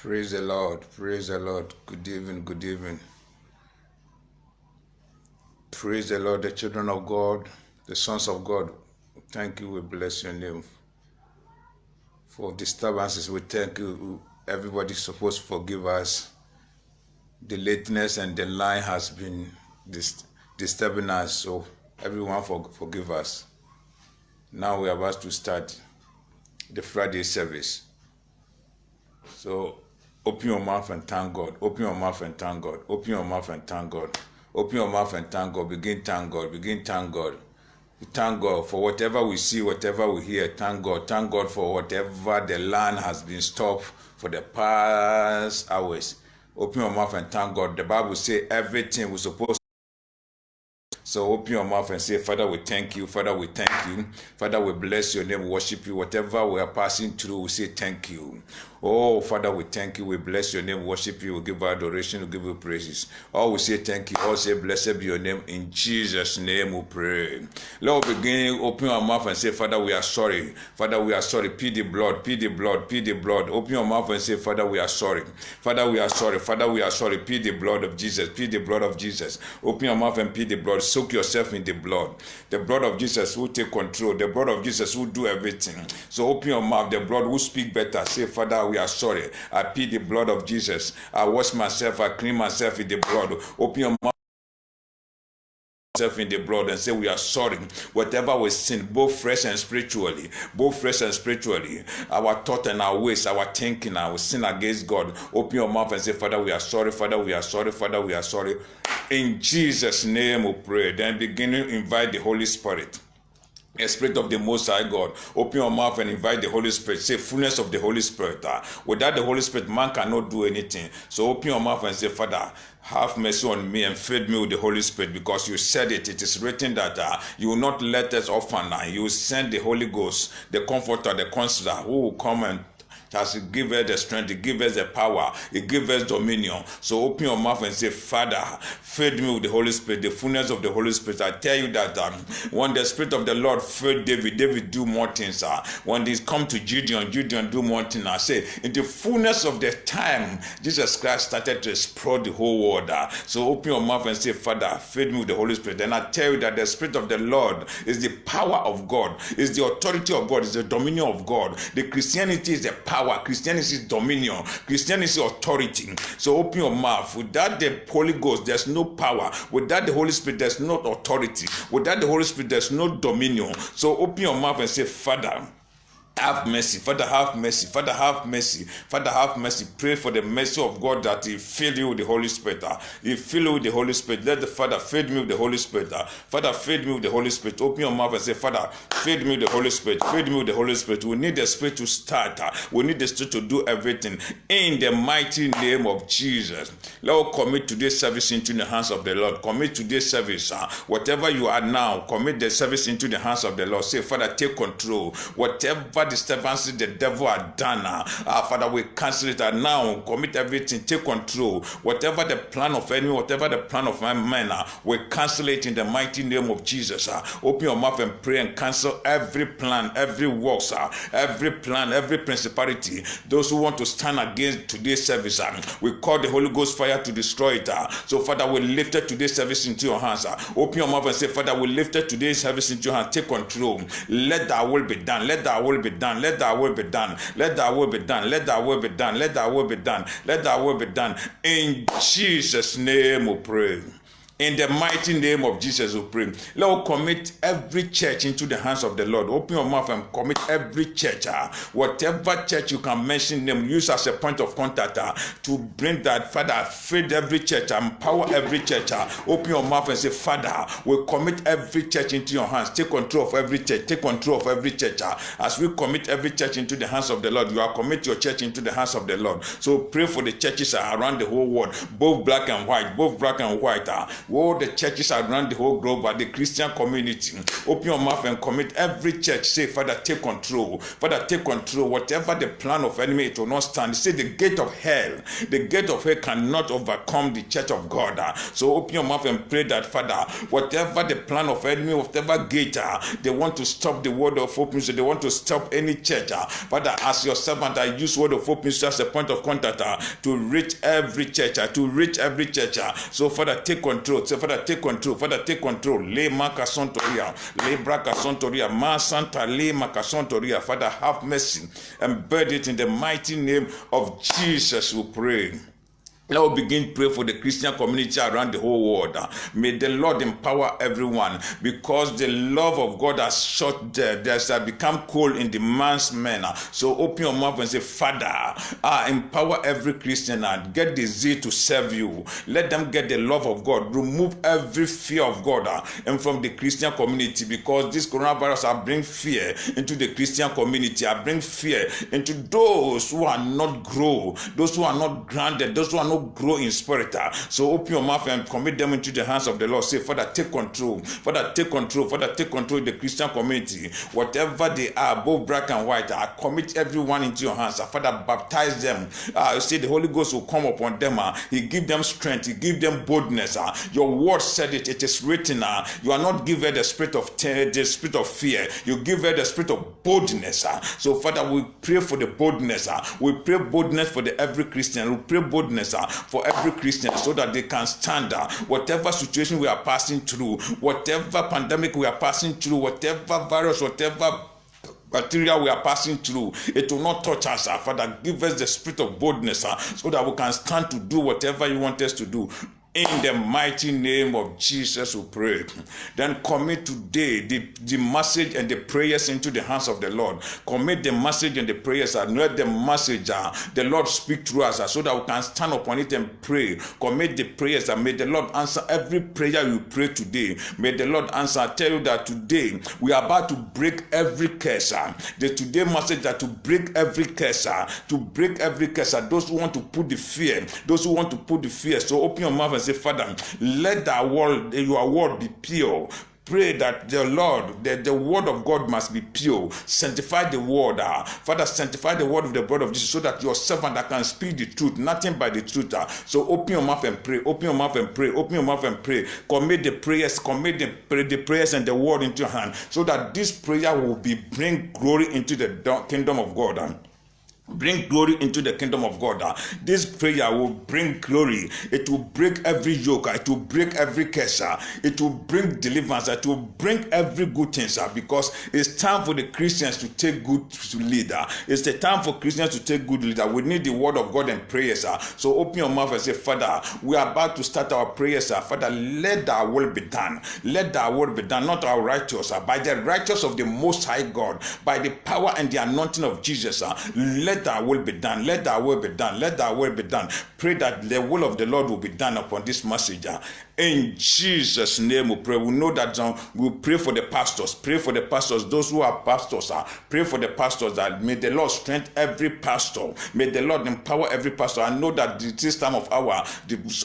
Praise the Lord. Praise the Lord. Good evening. Good evening. Praise the Lord, the children of God, the sons of God. Thank you. We bless your name. For disturbances, we thank you. Everybody's supposed to forgive us. The lateness and the line has been disturbing us. So everyone forgive us. Now we are about to start the Friday service. So open your mouth and thank God. Open your mouth and thank God. Open your mouth and thank God. Open your mouth and thank God. Begin thank God. Begin thank God. Thank God for whatever we see, whatever we hear. Thank God. Thank God for whatever the land has been stopped for the past hours. Open your mouth and thank God. The Bible says everything we're supposed. So open your mouth and say, Father, we thank you. Father, we thank you. Father, we bless your name, worship you. Whatever we are passing through, we say thank you. Oh, Father, we thank you. We bless your name, worship you. We give adoration, we give you praises. Oh, we say thank you. All say, blessed be your name. In Jesus' name we pray. Lord, begin, open your mouth and say, Father, we are sorry. Father, we are sorry. Plead the blood, plead the blood, plead the blood. Open your mouth and say, Father, we are sorry. Father, we are sorry. Father, we are sorry. Plead the blood of Jesus. Plead the blood of Jesus. Open your mouth and plead the blood. Soak yourself in the blood. The blood of Jesus will take control. The blood of Jesus will do everything. So open your mouth. The blood will speak better. Say, Father, we are sorry. I plead the blood of Jesus. I wash myself. I clean myself in the blood. Open your mouth in the blood and say we are sorry whatever we sin, both fresh and spiritually, our thought and our ways, our thinking, our sin against God. Open your mouth and say, Father, we are sorry. Father, we are sorry. Father, we are sorry. In Jesus' name we pray. Then begin to invite the Holy Spirit, the Spirit of the Most High God. Open your mouth and invite the Holy Spirit. Say, fullness of the Holy Spirit. Without the Holy Spirit, man cannot do anything. So open your mouth and say, Father, have mercy on me and fill me with the Holy Spirit, because you said it. It is written that you will not let us orphan. You will send the Holy Ghost, the Comforter, the Counselor, who will come and has give us the strength, it give us the power, it give us dominion. So open your mouth and say, Father, fill me with the Holy Spirit, the fullness of the Holy Spirit. I tell you that when the Spirit of the Lord filled David do more things. When they come to Gideon do more things. I say, in the fullness of the time, Jesus Christ started to explore the whole world. So open your mouth and say, Father, fill me with the Holy Spirit. Then I tell you that the Spirit of the Lord is the power of God, is the authority of God, is the dominion of God. The Christianity is the power. Christianity is dominion. Christianity is authority. So open your mouth. Without the Holy Ghost, there's no power. Without the Holy Spirit, there's no authority. Without the Holy Spirit, there's no dominion. So open your mouth and say, Father, have mercy. Father, have mercy. Father, have mercy. Father, have mercy. Pray for the mercy of God that He fill you with the Holy Spirit. He fill you with the Holy Spirit. Let the Father fill me with the Holy Spirit. Father, fill me with the Holy Spirit. Open your mouth and say, Father, fill me with the Holy Spirit. Fill me with the Holy Spirit. We need the Spirit to start. We need the Spirit to do everything. In the mighty name of Jesus. Lord, commit today's service into the hands of the Lord. Commit today's service. Whatever you are now, commit the service into the hands of the Lord. Say, Father, take control. Whatever disturbances the devil had done, Father, we cancel it now. Commit everything, take control. Whatever the plan of enemy, whatever the plan of my man, we cancel it in the mighty name of Jesus. Open your mouth and pray and cancel every plan, every works, every plan, every principality. Those who want to stand against today's service, we call the Holy Ghost fire to destroy it. So Father, we lifted today's service into your hands. Open your mouth and say, Father, we lifted today's service into your hands. Take control. Let thy will be done. Let thy will be done. Let thy will be done. Let thy will be done. Let thy will be done. Let thy will be done. Let thy will be done. In Jesus' name we pray. In the mighty name of Jesus we pray. Lord, commit every church into the hands of the Lord. Open your mouth and commit every church. Whatever church you can mention them, use as a point of contact to bring that. Father, feed every church, empower every church. Open your mouth and say, Father, we commit every church into your hands. Take control of every church. Take control of every church. As we commit every church into the hands of the Lord, you are commit your church into the hands of the Lord. So pray for the churches around the whole world, both black and white, all the churches around the whole globe, but the Christian community. Open your mouth and commit every church. Say, Father, take control. Father, take control. Whatever the plan of enemy, it will not stand. Say the gate of hell cannot overcome the church of God. So open your mouth and pray that, Father, whatever the plan of enemy, whatever gate they want to stop the word of hope ministry, they want to stop any church. Father, as your servant, I use word of hope ministry as a point of contact to reach every church, So Father, take control. Say, Father, take control. Father, take control. Le makasontoria, le brakasontoria, ma santa le makasontoria. Father, have mercy and bird it in the mighty name of Jesus, we pray. Now we begin to pray for the Christian community around the whole world. May the Lord empower everyone, because the love of God has shut there. There's become cold in the man's man. So open your mouth and say, Father, empower every Christian and get the zeal to serve you. Let them get the love of God. Remove every fear of God and from the Christian community, because this coronavirus will bring fear into the Christian community. I bring fear into those who are not grow, those who are not grounded, those who are not grow in spirit. So open your mouth and commit them into the hands of the Lord. Say, Father, take control. Father, take control. Father, take control of the Christian community. Whatever they are, both black and white, I commit everyone into your hands. Father, baptize them. You say the Holy Ghost will come upon them. He give them strength. He give them boldness. Your word said it. It is written. You are not given the spirit of fear. You give her the spirit of boldness. So Father, we pray for the boldness. We pray boldness for every Christian. We pray boldness for every Christian, so that they can stand whatever situation we are passing through, whatever pandemic we are passing through, whatever virus, whatever bacteria we are passing through, it will not touch us. Father, give us the spirit of boldness so that we can stand to do whatever you want us to do. In the mighty name of Jesus, we pray. Then commit today the message and the prayers into the hands of the Lord. Commit the message and the prayers and let the message, the Lord speak through us so that we can stand upon it and pray. Commit the prayers and may the Lord answer every prayer you pray today. May the Lord answer. I tell you that today we are about to break every curse. The today message that to break every curse, to break every curse. Those who want to put the fear, So open your mouth and say, Father, let your word be pure. Pray that the Lord, the word of God must be pure. Sanctify the word. Father, sanctify the word of the blood of Jesus, so that your servant can speak the truth, nothing but the truth. So open your mouth and pray. Open your mouth and pray. Open your mouth and pray. Commit the prayers and the word into your hand, so that this prayer will bring glory into the kingdom of God. Bring glory into the kingdom of God. This prayer will bring glory. It will break every yoke. It will break every curse. It will bring deliverance. It will bring every good thing, because it's time for the Christians to take good leader. It's the time for Christians to take good leader. We need the word of God and prayers. So open your mouth and say, Father, we are about to start our prayers. Father, let thy will be done. Let thy will be done, not our righteous, by the righteous of the Most High God, by the power and the anointing of Jesus. Let thy will be done. Let thy will be done. Let thy will be done. Pray that the will of the Lord will be done upon this message. In Jesus' name we pray. We know that we pray for the pastors. Pray for the pastors. Those who are pastors, pray for the pastors, that may the Lord strengthen every pastor. May the Lord empower every pastor. I know that this time of hour,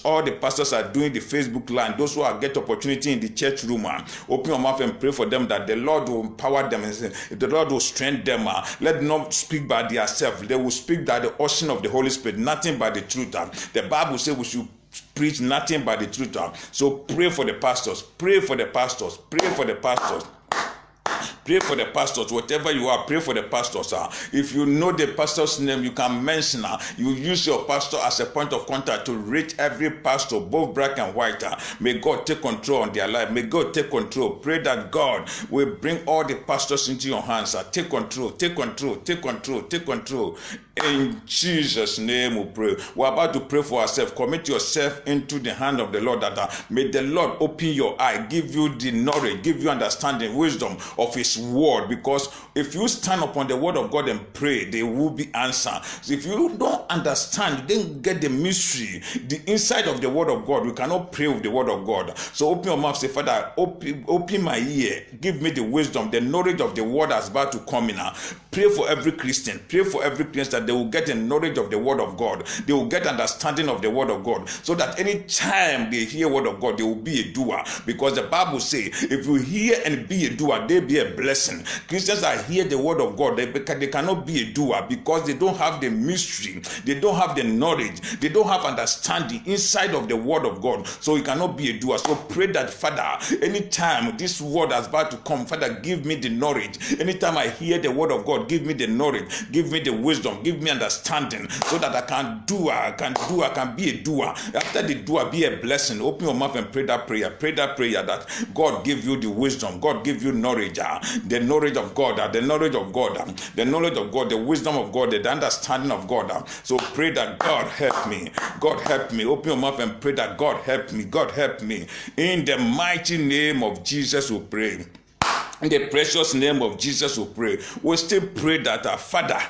all the pastors are doing the Facebook line. Those who are get opportunity in the church room, open your mouth and pray for them, that the Lord will empower them. The Lord will strengthen them. Let them not speak by themselves. They will speak by the ocean of the Holy Spirit, nothing by the truth. The Bible says we should preach nothing but the truth. So pray for the pastors. Pray for the pastors. Pray for the pastors. Pray for the pastors, whatever you are, pray for the pastors. If you know the pastor's name, you can mention. You use your pastor as a point of contact to reach every pastor, both black and white. May God take control on their life. May God take control. Pray that God will bring all the pastors into your hands. Take control, take control, take control, take control. In Jesus' name we pray. We're about to pray for ourselves. Commit yourself into the hand of the Lord, that may the Lord open your eye, give you the knowledge, give you understanding, wisdom of His his word, because if you stand upon the word of God and pray, there will be answer. So if you don't understand, you didn't get the mystery, the inside of the word of God, we cannot pray with the word of God. So open your mouth, say, Father, open my ear, give me the wisdom, the knowledge of the word that's about to come in. Pray for every Christian, pray for every Christian that they will get the knowledge of the word of God, they will get understanding of the word of God, so that any time they hear word of God, they will be a doer. Because the Bible says, if you hear and be a doer, they be a blessing. Christians that hear the word of God, they cannot be a doer, because they don't have the mystery, they don't have the knowledge, they don't have understanding inside of the word of God, so you cannot be a doer. So pray that, Father, anytime this word is about to come, Father, give me the knowledge. Anytime I hear the word of God, give me the knowledge, give me the wisdom, give me understanding, so that I can I can be a doer. After the doer, be a blessing. Open your mouth and pray that prayer. Pray that prayer that God give you the wisdom, God give you knowledge, the knowledge of God, the knowledge of God, the knowledge of God, the wisdom of God, the understanding of God. So pray that God help me, God help me. Open your mouth and pray that God help me, God help me. In the mighty name of Jesus we pray. In the precious name of Jesus we pray. We still pray that, Father,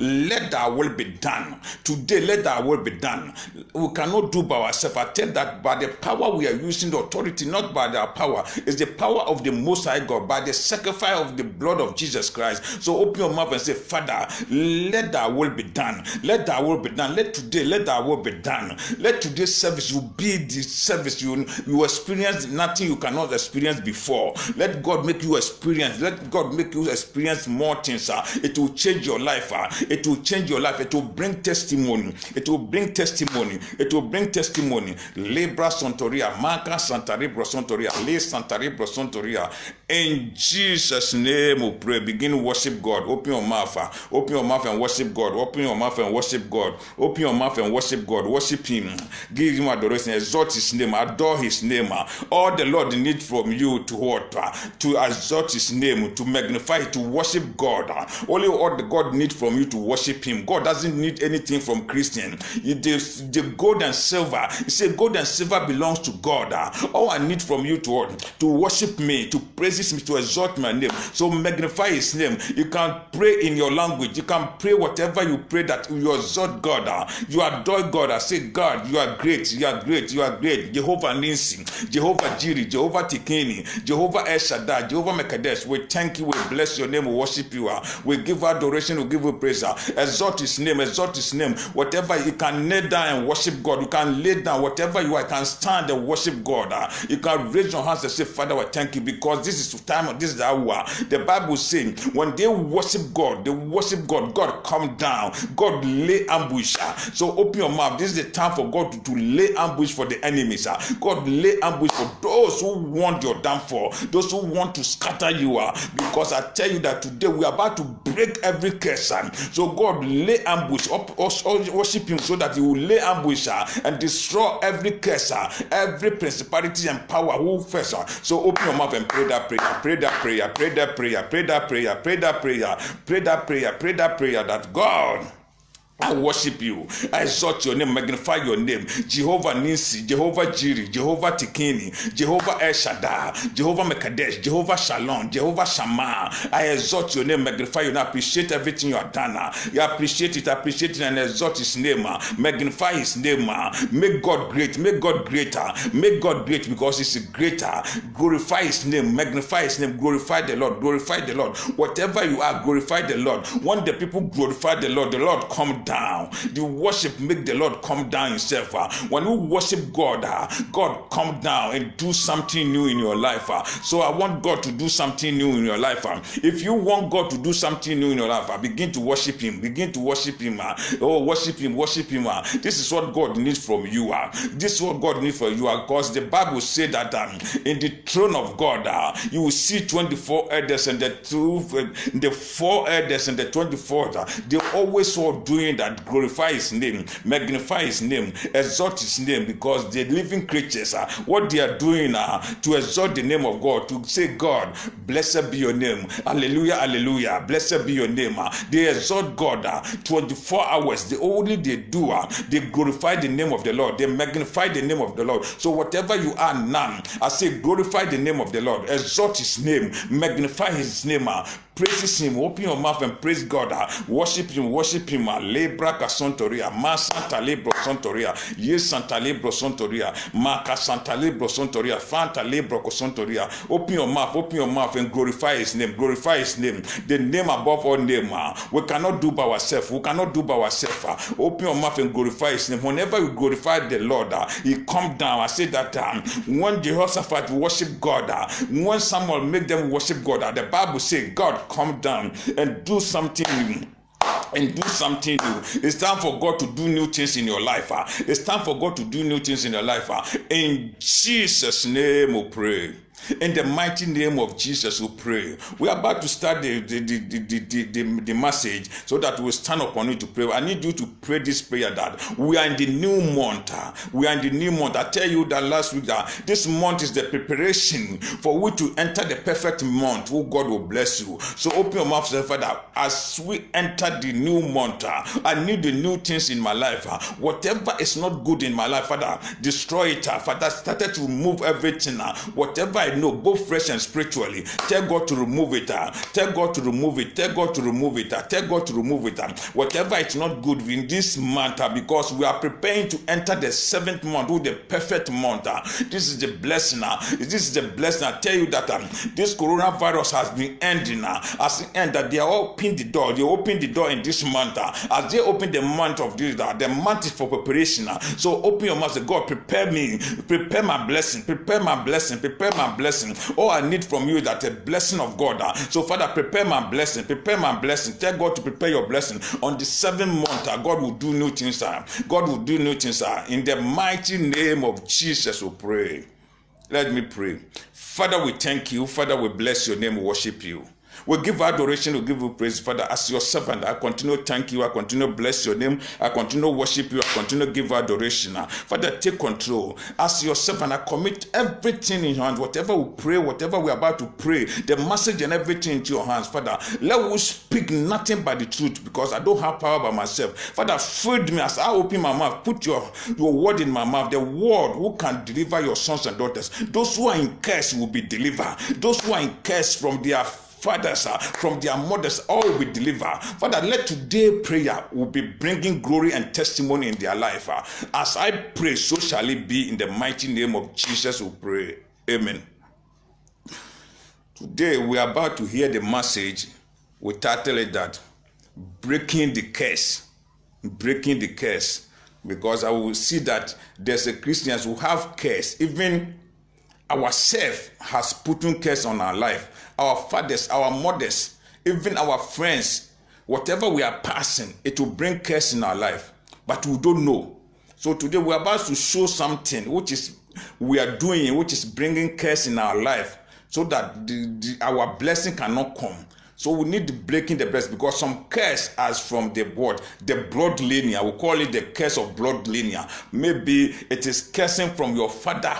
let thy will be done. Today, let thy will be done. We cannot do by ourselves. I tell that by the power we are using, the authority, not by our power. It's the power of the Most High God, by the sacrifice of the blood of Jesus Christ. So open your mouth and say, Father, let thy will be done. Let thy will be done. Let thy will be done. Let today's service you be the service you experience nothing you cannot experience before. Let God make you experience. Let God make you experience more things. It will change your life. It will change your life. It will bring testimony. It will bring testimony. It will bring testimony. Lebra Sontoria, Maka Santaribro Sontoria, Le Santaribro Sontoria. In Jesus' name we pray. Begin to worship God. Open your mouth. Open your mouth and worship God. Open your mouth and worship God. Open your mouth and worship God. Worship Him. Give Him adoration. Exalt His name. Adore His name. All the Lord needs from you to what? To exalt His name, to magnify, to worship God. Only all the God needs from you to worship Him. God doesn't need anything from Christian. The gold and silver, He said, gold and silver belongs to God. All I need from you to worship me, to praise me, to exalt my name. So magnify His name. You can pray in your language. You can pray whatever you pray, that you exalt God. You adore God. I say, God, you are great. You are great. You are great. Jehovah Nissi, Jehovah Jireh, Jehovah Tikini, Jehovah El Shaddai, Jehovah Mekadesh. We thank you. We bless your name. We worship you. We give adoration. We give you praise. Exalt His name. Exalt His name. Whatever you can lay down and worship God. You can lay down whatever you are. You can stand and worship God. You can raise your hands and say, Father, I thank you, because this is the time. This is the hour. The Bible says when they worship God, God come down. God lay ambush. So open your mouth. This is the time for God to lay ambush for the enemies. God lay ambush for those who want your downfall, those who want to scatter you. Because I tell you that today we are about to break every curse. So God lay ambush, worship Him, so that He will lay ambush and destroy every curse, every principality and power who first. So open your mouth and pray that prayer. Pray that prayer. Pray that prayer. Pray that prayer. Pray that prayer. Pray that prayer. Pray that prayer. That God, I worship you. I exalt your name, magnify your name. Jehovah Nissi, Jehovah Jireh, Jehovah Tikini, Jehovah El Shaddai, Jehovah Mekadesh, Jehovah Shalom, Jehovah Shammah. I exalt your name, magnify your name. Appreciate everything you have done. You appreciate it, and exalt His name. Magnify His name. Make God great, make God greater, make God great, because He's greater. Glorify His name, magnify His name, glorify the Lord, glorify the Lord. Whatever you are, glorify the Lord. When the people glorify the Lord come down. The worship make the Lord come down Himself. When you worship God, God come down and do something new in your life. So I want God to do something new in your life. If you want God to do something new in your life, begin to worship Him. Begin to worship Him. Oh, worship Him, worship Him. This is what God needs from you. This is what God needs from you. Because the Bible said that in the throne of God, you will see 24 elders, and the 4 elders and the 24th. They always saw doing that glorify his name, magnify his name, exalt his name, because the living creatures, what they are doing to exalt the name of God, to say, God, blessed be your name, hallelujah, hallelujah, blessed be your name. They exalt God 24 hours. The only they do, they glorify the name of the Lord, they magnify the name of the Lord. So whatever you are now, I say glorify the name of the Lord, exalt his name, magnify his name, praise him, open your mouth and praise God, worship him, lebra kasontoria, ma santa lebro sontoria, yes santa lebro sontoria, ma santa lebro sontoria, fanta lebro kosontoria. Open your mouth and glorify his name, the name above all name. We cannot do by ourselves, open your mouth and glorify his name. Whenever you glorify the Lord, he come down. I say that when Jehoshaphat worship God, when Samuel make them worship God, the Bible say God come down and do something new. It's time for God to do new things in your life. It's time for God to do new things in your life. In Jesus' name we pray. In the mighty name of Jesus, we pray. We are about to start the message so that we stand upon it to pray. I need you to pray this prayer that we are in the new month. I tell you that last week that this month is the preparation for we to enter the perfect month. Oh, God will bless you. So open your mouth, say, Father, as we enter the new month, I need the new things in my life. Whatever is not good in my life, Father, destroy it. Father, started to remove everything. Whatever I know, both fresh and spiritually, tell God to remove it. Tell God to remove it. Whatever is not good in this month, because we are preparing to enter the 7th month, with the perfect month. This is the blessing. I tell you that this coronavirus has been ending. As the end, that they are opening the door. They open the door in this month. As they open the month of this, the month is for preparation. So open your mouth. Say, God, prepare me. Prepare my blessing. All I need from you is that a blessing of God. So Father, prepare my blessing. Tell God to prepare your blessing. On the 7th month, God will do new things. In the mighty name of Jesus, we pray. Let me pray. Father, we thank you. Father, we bless your name. We worship you. We give adoration, we give you praise, Father. As your servant, I continue to thank you, I continue to bless your name, I continue to worship you, I continue to give adoration. Father, take control. As your servant, I commit everything in your hands. Whatever we pray, whatever we're about to pray, the message and everything into your hands, Father. Let us speak nothing but the truth, because I don't have power by myself. Father, feed me as I open my mouth. Put your word in my mouth, the word who can deliver your sons and daughters. Those who are in curse will be delivered. Those who are in curse from their fathers, from their mothers, all will be delivered. Father, let today prayer will be bringing glory and testimony in their life. As I pray, so shall it be. In the mighty name of Jesus we pray. Amen. Today we are about to hear the message. We title it that breaking the curse. Because I will see that there's a Christians who have curse. Even ourselves has put in curse on our life. Our fathers, our mothers, even our friends, whatever we are passing, it will bring curse in our life. But we don't know. So today we are about to show something which is bringing curse in our life, so that our blessing cannot come. So we need breaking the blessing, because some curse as from the blood lineage. We call it the curse of blood lineage. Maybe it is cursing from your father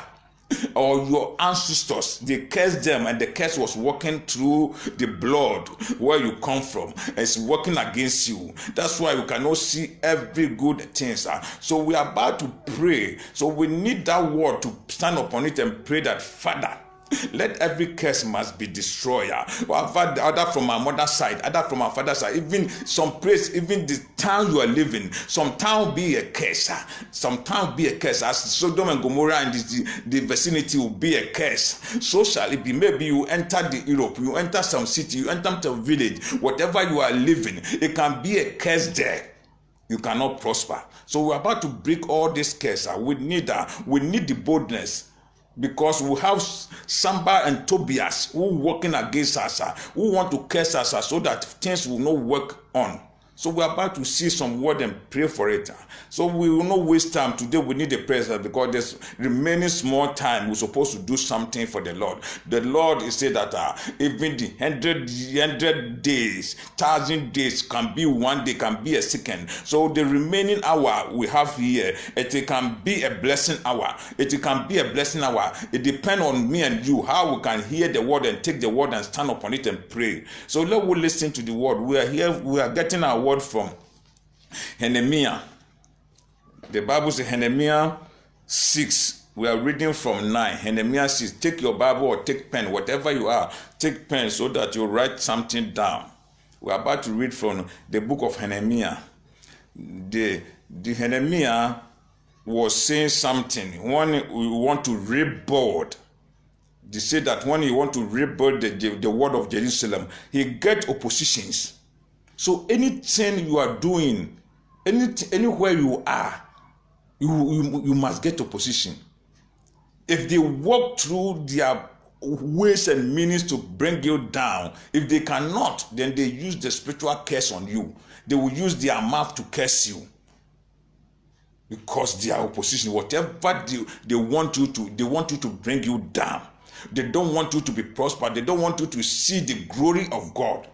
or your ancestors. They cursed them, and the curse was working through the blood where you come from. It's working against you. That's why you cannot see every good thing. So we are about to pray. So we need that word to stand upon it and pray that, Father, let every curse must be destroyed. Either from my mother's side, either from my father's side, even some place, even the town you are living, some town be a curse. Some town be a curse. As Sodom and Gomorrah and the vicinity will be a curse. So shall it be. Maybe you enter the Europe, you enter some city, you enter the village, whatever you are living, it can be a curse there. You cannot prosper. So we're about to break all this curse. We need the boldness. Because we have Samba and Tobias who working against us, who want to curse us so that things will not work on. So we're about to see some word and pray for it. So we will not waste time. Today we need a prayer because there's remaining small time. We're supposed to do something for the Lord. The Lord is said that even the 100 days, 1,000 days can be one day, can be a second. So the remaining hour we have here, it can be a blessing hour. It can be a blessing hour. It depends on me and you, how we can hear the word and take the word and stand upon it and pray. So let us listen to the word. We are here, we are getting our word from Nehemiah. The Bible says Nehemiah 6. We are reading from 9. Nehemiah 6. Take your Bible or take pen, whatever you are. Take pen so that you write something down. We are about to read from the book of Nehemiah. The Nehemiah was saying something. When we want to rebuild, they say that when you want to rebuild the word of Jerusalem, he get oppositions. So anything you are doing, anywhere you are, you must get opposition. If they walk through their ways and means to bring you down, if they cannot, then they use the spiritual curse on you. They will use their mouth to curse you. Because they are opposition. Whatever they want you to bring you down. They don't want you to be prospered. They don't want you to see the glory of God.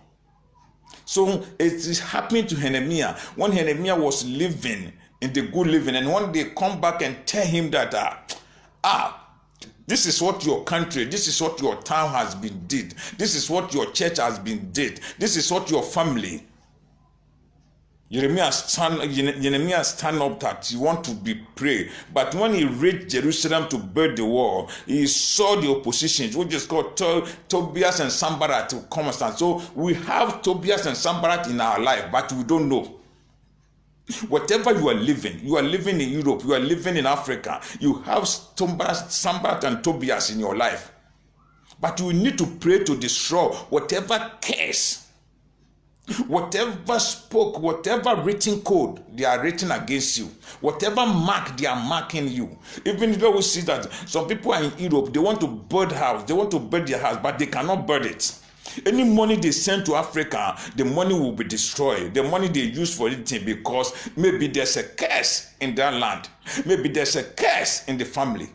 So it is happening to Nehemiah when Nehemiah was living in the good living, and when they come back and tell him that this is what your country, this is what your town has been did, this is what your church has been did, this is what your family. Nehemiah stand up that he want to be pray, but when he reached Jerusalem to build the wall, he saw the oppositions, which is called Tobias and Sanballat to come and stand. So we have Tobias and Sanballat in our life, but we don't know. Whatever you are living in Europe, you are living in Africa, you have Sanballat and Tobias in your life, but you need to pray to destroy whatever curse. Whatever spoke, whatever written code they are written against you, whatever mark they are marking you. Even though we see that some people are in Europe, they want to build house, they want to build their house, but they cannot build it. Any money they send to Africa, the money will be destroyed. The money they use for anything, because maybe there's a curse in their land. Maybe there's a curse in the family.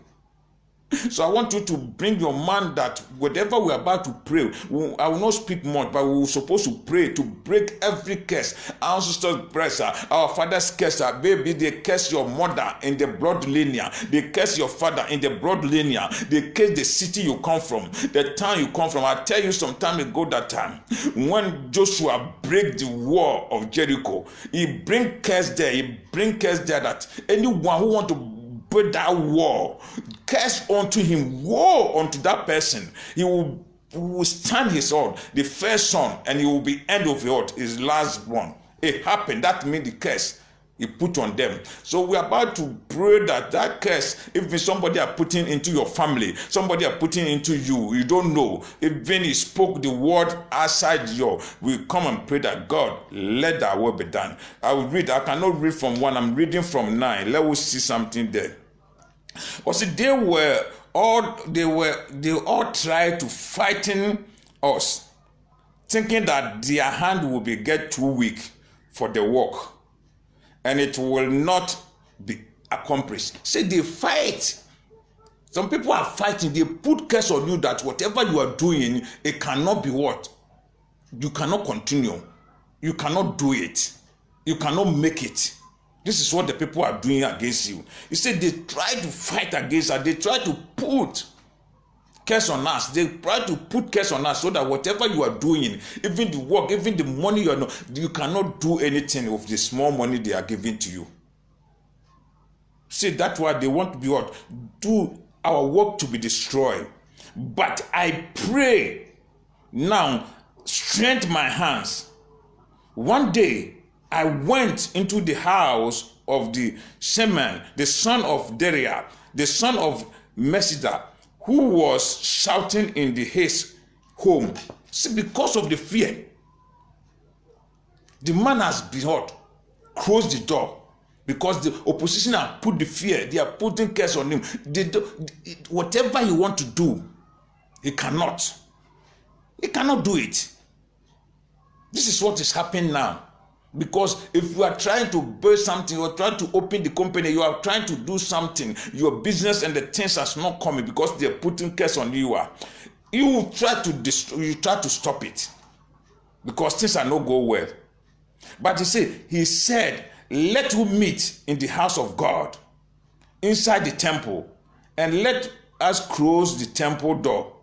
So I want you to bring your mind that whatever we're about to pray, I will not speak much, but we're supposed to pray to break every curse. Our sister's breast, our father's curse, baby, they curse your mother in the blood lineage. They curse your father in the blood lineage. They curse the city you come from, the town you come from. I tell you some time ago that time, when Joshua break the wall of Jericho, he bring curse there. He bring curse there that anyone who want to put that wall, curse unto him, woe unto that person. He will stand his sword, the first son, and he will be end of the earth, his last one. It happened. That means the curse he put on them. So we are about to pray that curse, if somebody are putting into your family, somebody are putting into you, you don't know, even he spoke the word outside you, we come and pray that God, let that will be done. I will read. I cannot read from 1. I'm reading from 9. Let us see something there. But see, they all tried to fighten us, thinking that their hand will be get too weak for the work, and it will not be accomplished. See, they fight. Some people are fighting. They put curse on you that whatever you are doing, it cannot be what? You cannot continue. You cannot do it. You cannot make it. This is what the people are doing against you. He said they try to fight against us. They try to put curse on us. They try to put curse on us so that whatever you are doing, even the work, even the money you cannot do anything with the small money they are giving to you. See, that's why they want to be what? Do our work to be destroyed. But I pray now, strengthen my hands. One day, I went into the house of the Sheman, the son of Deriah, the son of Mesida, who was shouting in his home. See, because of the fear, the man has been hurt, closed the door, because the opposition have put the fear, they are putting curse on him. Whatever he want to do, he cannot. He cannot do it. This is what is happening now. Because if you are trying to build something, you are trying to open the company, you are trying to do something, your business and the things are not coming because they are putting curse on you. You try to stop it because things are not go well. But he said, let us meet in the house of God, inside the temple, and let us close the temple door,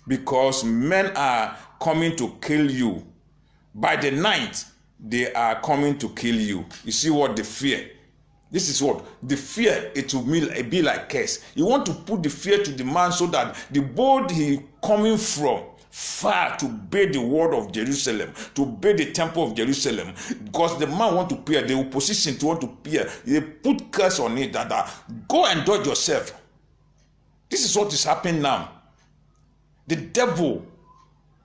because men are coming to kill you. By the night, they are coming to kill you. You see what the fear? This is what the fear. It will be like curse. You want to put the fear to the man so that the bold he coming from far to build the wall of Jerusalem, to build the temple of Jerusalem, because the man want to pay, the opposition to want to pay, they put curse on it that go and dodge yourself. This is what is happening now. The devil,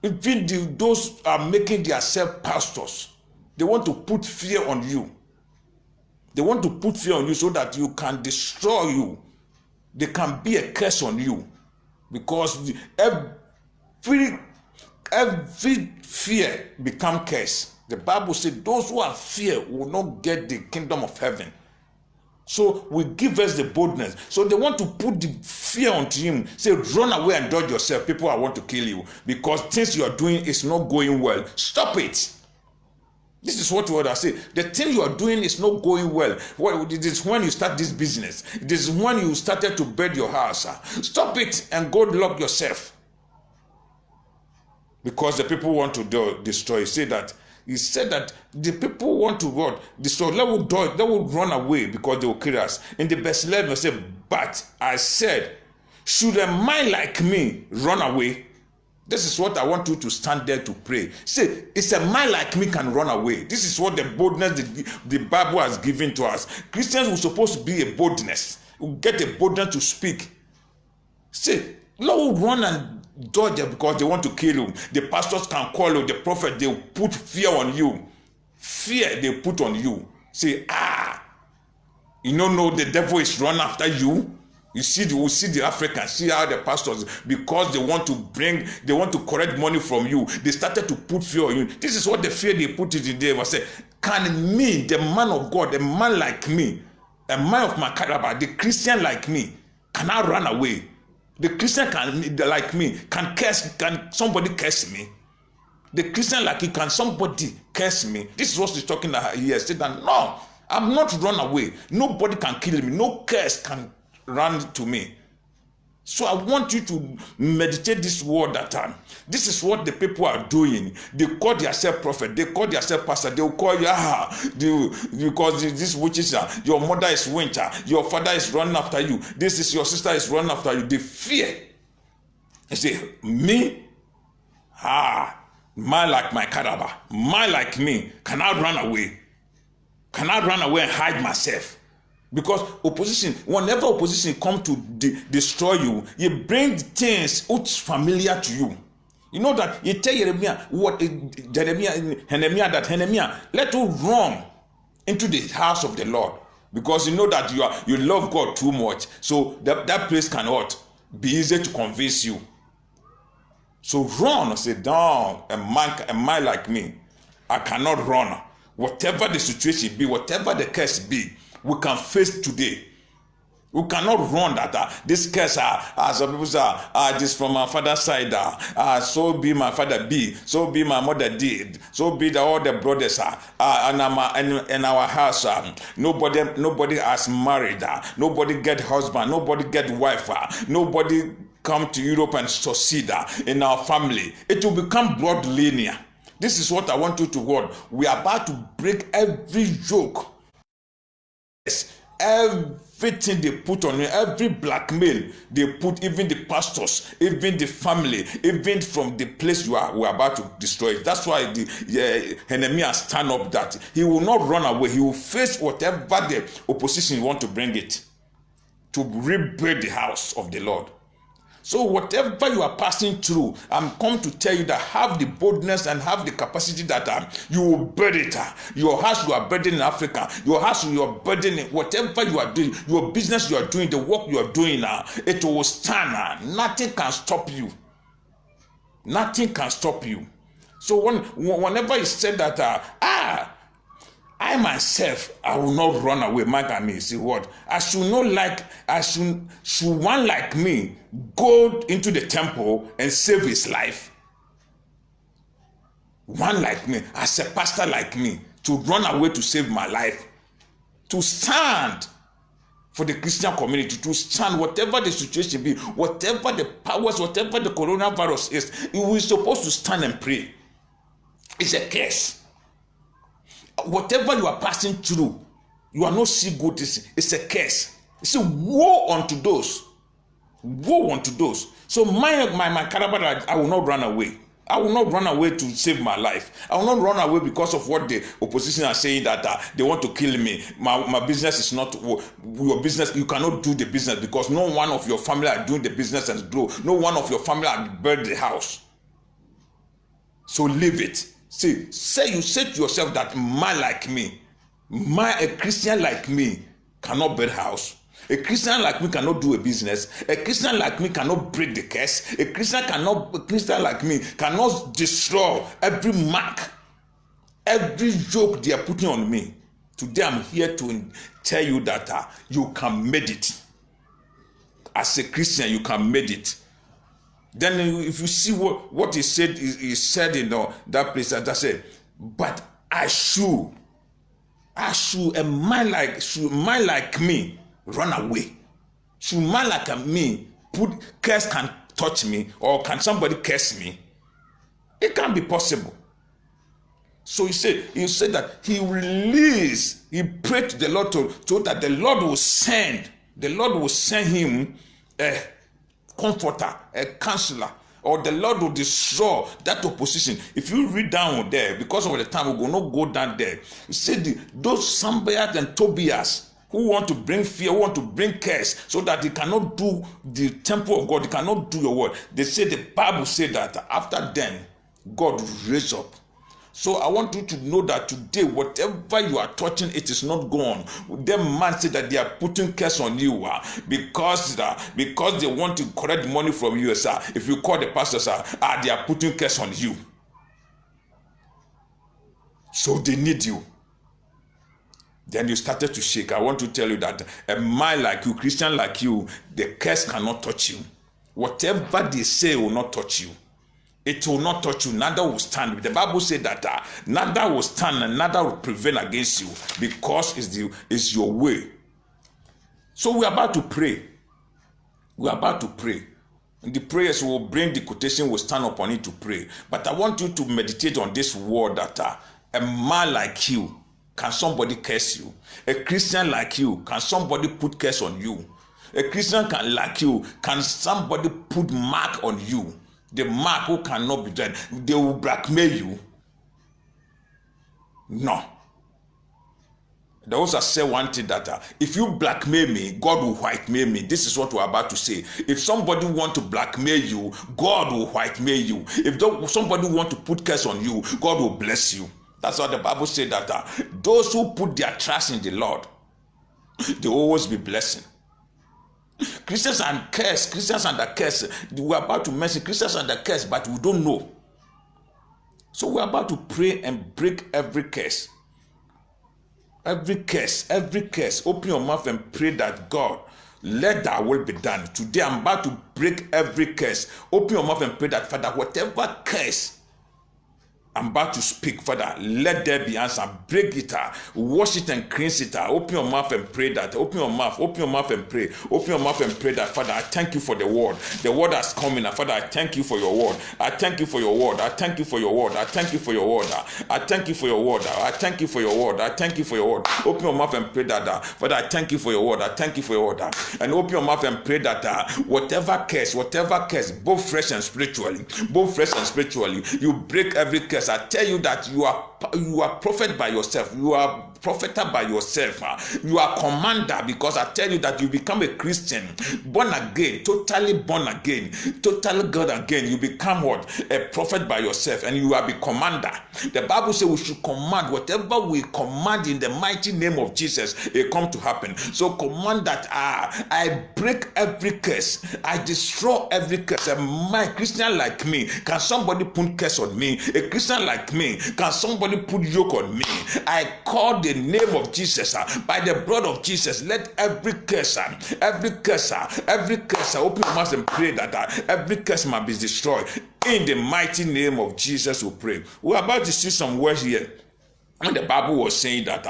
even those are making themselves pastors, they want to put fear on you. They want to put fear on you so that you can destroy you. They can be a curse on you, because every fear become curse. The Bible said those who have fear will not get the kingdom of heaven. So we give us the boldness. So they want to put the fear onto him. Say, run away and dodge yourself. People want to kill you because things you are doing is not going well. Stop it. This is what I say. The thing you are doing is not going well. It is when you start this business. It is when you started to build your house. Stop it and go lock yourself. Because the people want to destroy. He said that the people want to destroy. They will run away because they will kill us. In the verse 11, he said, but I said, should a man like me run away? This is what I want you to stand there to pray. Say, it's a man like me can run away. This is what the boldness the Bible has given to us. Christians were supposed to be a boldness. We get a boldness to speak. Say, Lord will run and dodge because they want to kill you. The pastors can call you, the prophet, they put fear on you. Fear they put on you. Say, you don't know the devil is run after you. You see, the Africans, see how the pastors, because they want to collect money from you, they started to put fear on you. This is what the fear they put in there. Was say, can me, the man of God, a man like me, a man of my caliber, the Christian like me, can I run away? The Christian like me can somebody curse me? The Christian like you, can somebody curse me? This is what he's talking about here. He said that no, I'm not run away. Nobody can kill me. No curse can run to me. So I want you to meditate this word that this is what the people are doing. They call themselves prophet, they call themselves pastor, they will call you because these witches your mother is winter, your father is running after you, this is your sister is running after you. They fear. They say, me? Man like my caliber, man like me, can I run away? Can I run away and hide myself? Because opposition, whenever opposition come to destroy you, you bring things which familiar to you. You know that you tell Nehemiah that let us run into the house of the Lord, because you know that you love God too much. So that place cannot be easy to convince you. So run and say, down, a man like me, I cannot run. Whatever the situation be, whatever the case be, we can face today. We cannot run that this curse some people say this from my father's side so be my father be, so be my mother did, so be all the brothers and our house nobody has married, nobody get husband, nobody get wife, nobody come to Europe and succeed in our family. It will become blood linear. This is what I want you to hold. We are about to break every yoke. Everything they put on you, every blackmail they put, even the pastors, even the family, even from the place we're about to destroy it. That's why the enemy has stand up that he will not run away. He will face whatever the opposition want to bring it to rebuild the house of the Lord. So whatever you are passing through, I'm come to tell you that have the boldness and have the capacity that you will build it. Your house you are building in Africa, your house you are building, whatever you are doing, your business you are doing, the work you are doing, it will stand. Nothing can stop you. Nothing can stop you. So whenever he said that, I myself, I will not run away. Mark at me. See what? I should not like. Should one like me go into the temple and save his life? One like me, as a pastor like me, to run away to save my life, to stand for the Christian community, to stand whatever the situation be, whatever the powers, whatever the coronavirus is, we're supposed to stand and pray. It's a curse. Whatever you are passing through, you are not see good. It's a curse. It's a woe unto those. Woe unto those. So my caravan, I will not run away. I will not run away to save my life. I will not run away because of what the opposition are saying, that they want to kill me. My business is not your business. You cannot do the business because no one of your family are doing the business and grow. No one of your family are built the house. So leave it. You say to yourself that man like me, a Christian like me cannot build house. A Christian like me cannot do a business. A Christian like me cannot break the curse. A Christian like me cannot destroy every mark, every yoke they are putting on me. Today I'm here to tell you that you can make it. As a Christian, you can make it. Then if you see what he said in that place, that I said, but should a man like me run away? Should man like me curse can touch me, or can somebody curse me? It can't be possible. So he said that he prayed to the Lord so that the Lord will send him a comforter, a counselor, or the Lord will destroy that opposition. If you read down there, because of the time, we will not go down there. He said those Sanballat and Tobias who want to bring fear, who want to bring curse, so that they cannot do the temple of God, they cannot do your word. They say, the Bible said that after them, God raised up. So I want you to know that today, whatever you are touching, it is not gone. Them man said that they are putting curse on you because they want to collect money from you, sir. If you call the pastor, sir, they are putting curse on you. So they need you. Then you started to shake. I want to tell you that a man like you, Christian like you, the curse cannot touch you. Whatever they say will not touch you. It will not touch you, neither will stand. The Bible said that neither will stand and neither will prevail against you, because it's your way. So we are about to pray. We are about to pray. And the prayers will bring the quotation, will stand upon it to pray. But I want you to meditate on this word that a man like you, can somebody curse you? A Christian like you, can somebody put curse on you? A Christian like you, can somebody put mark on you? The mark who cannot be done. They will blackmail you. No. They also say one thing, that if you blackmail me, God will whitemail me. This is what we're about to say. If somebody want to blackmail you, God will whitemail you. If somebody want to put curse on you, God will bless you. That's what the Bible said, that those who put their trust in the Lord, they will always be blessing. Christians and curse, Christians under curse. We're about to mention Christians under curse, but we don't know. So we're about to pray and break every curse. Every curse, every curse. Open your mouth and pray that God, let thy will be done. Today I'm about to break every curse. Open your mouth and pray that, Father, whatever curse I'm about to speak, Father, let there be answer. Break it, wash it and cleanse it. Open your mouth and pray that. Open your mouth and pray. Open your mouth and pray that, Father, I thank you for the word. The word has come in. Father, I thank you for your word. I thank you for your word. I thank you for your word. I thank you for your word. I thank you for your word. I thank you for your word. I thank you for your word. Open your mouth and pray that, Father, I thank you for your word. I thank you for your word. And open your mouth and pray that whatever curse, both fresh and spiritually, you break every curse. I tell you that you are prophet by yourself. You are propheter by yourself. You are commander, because I tell you that you become a Christian, born again, totally born again, totally God again. You become what? A prophet by yourself, and you are the commander. The Bible says we should command. Whatever we command in the mighty name of Jesus, it come to happen. So command that I break every curse. I destroy every curse. My Christian like me, can somebody put curse on me? A Christian like me, can somebody anybody put yoke on me, I call the name of Jesus, by the blood of Jesus, let every curse, open your mouth and pray that every curse might be destroyed. In the mighty name of Jesus, we pray. We're about to see some words here. When the Bible was saying that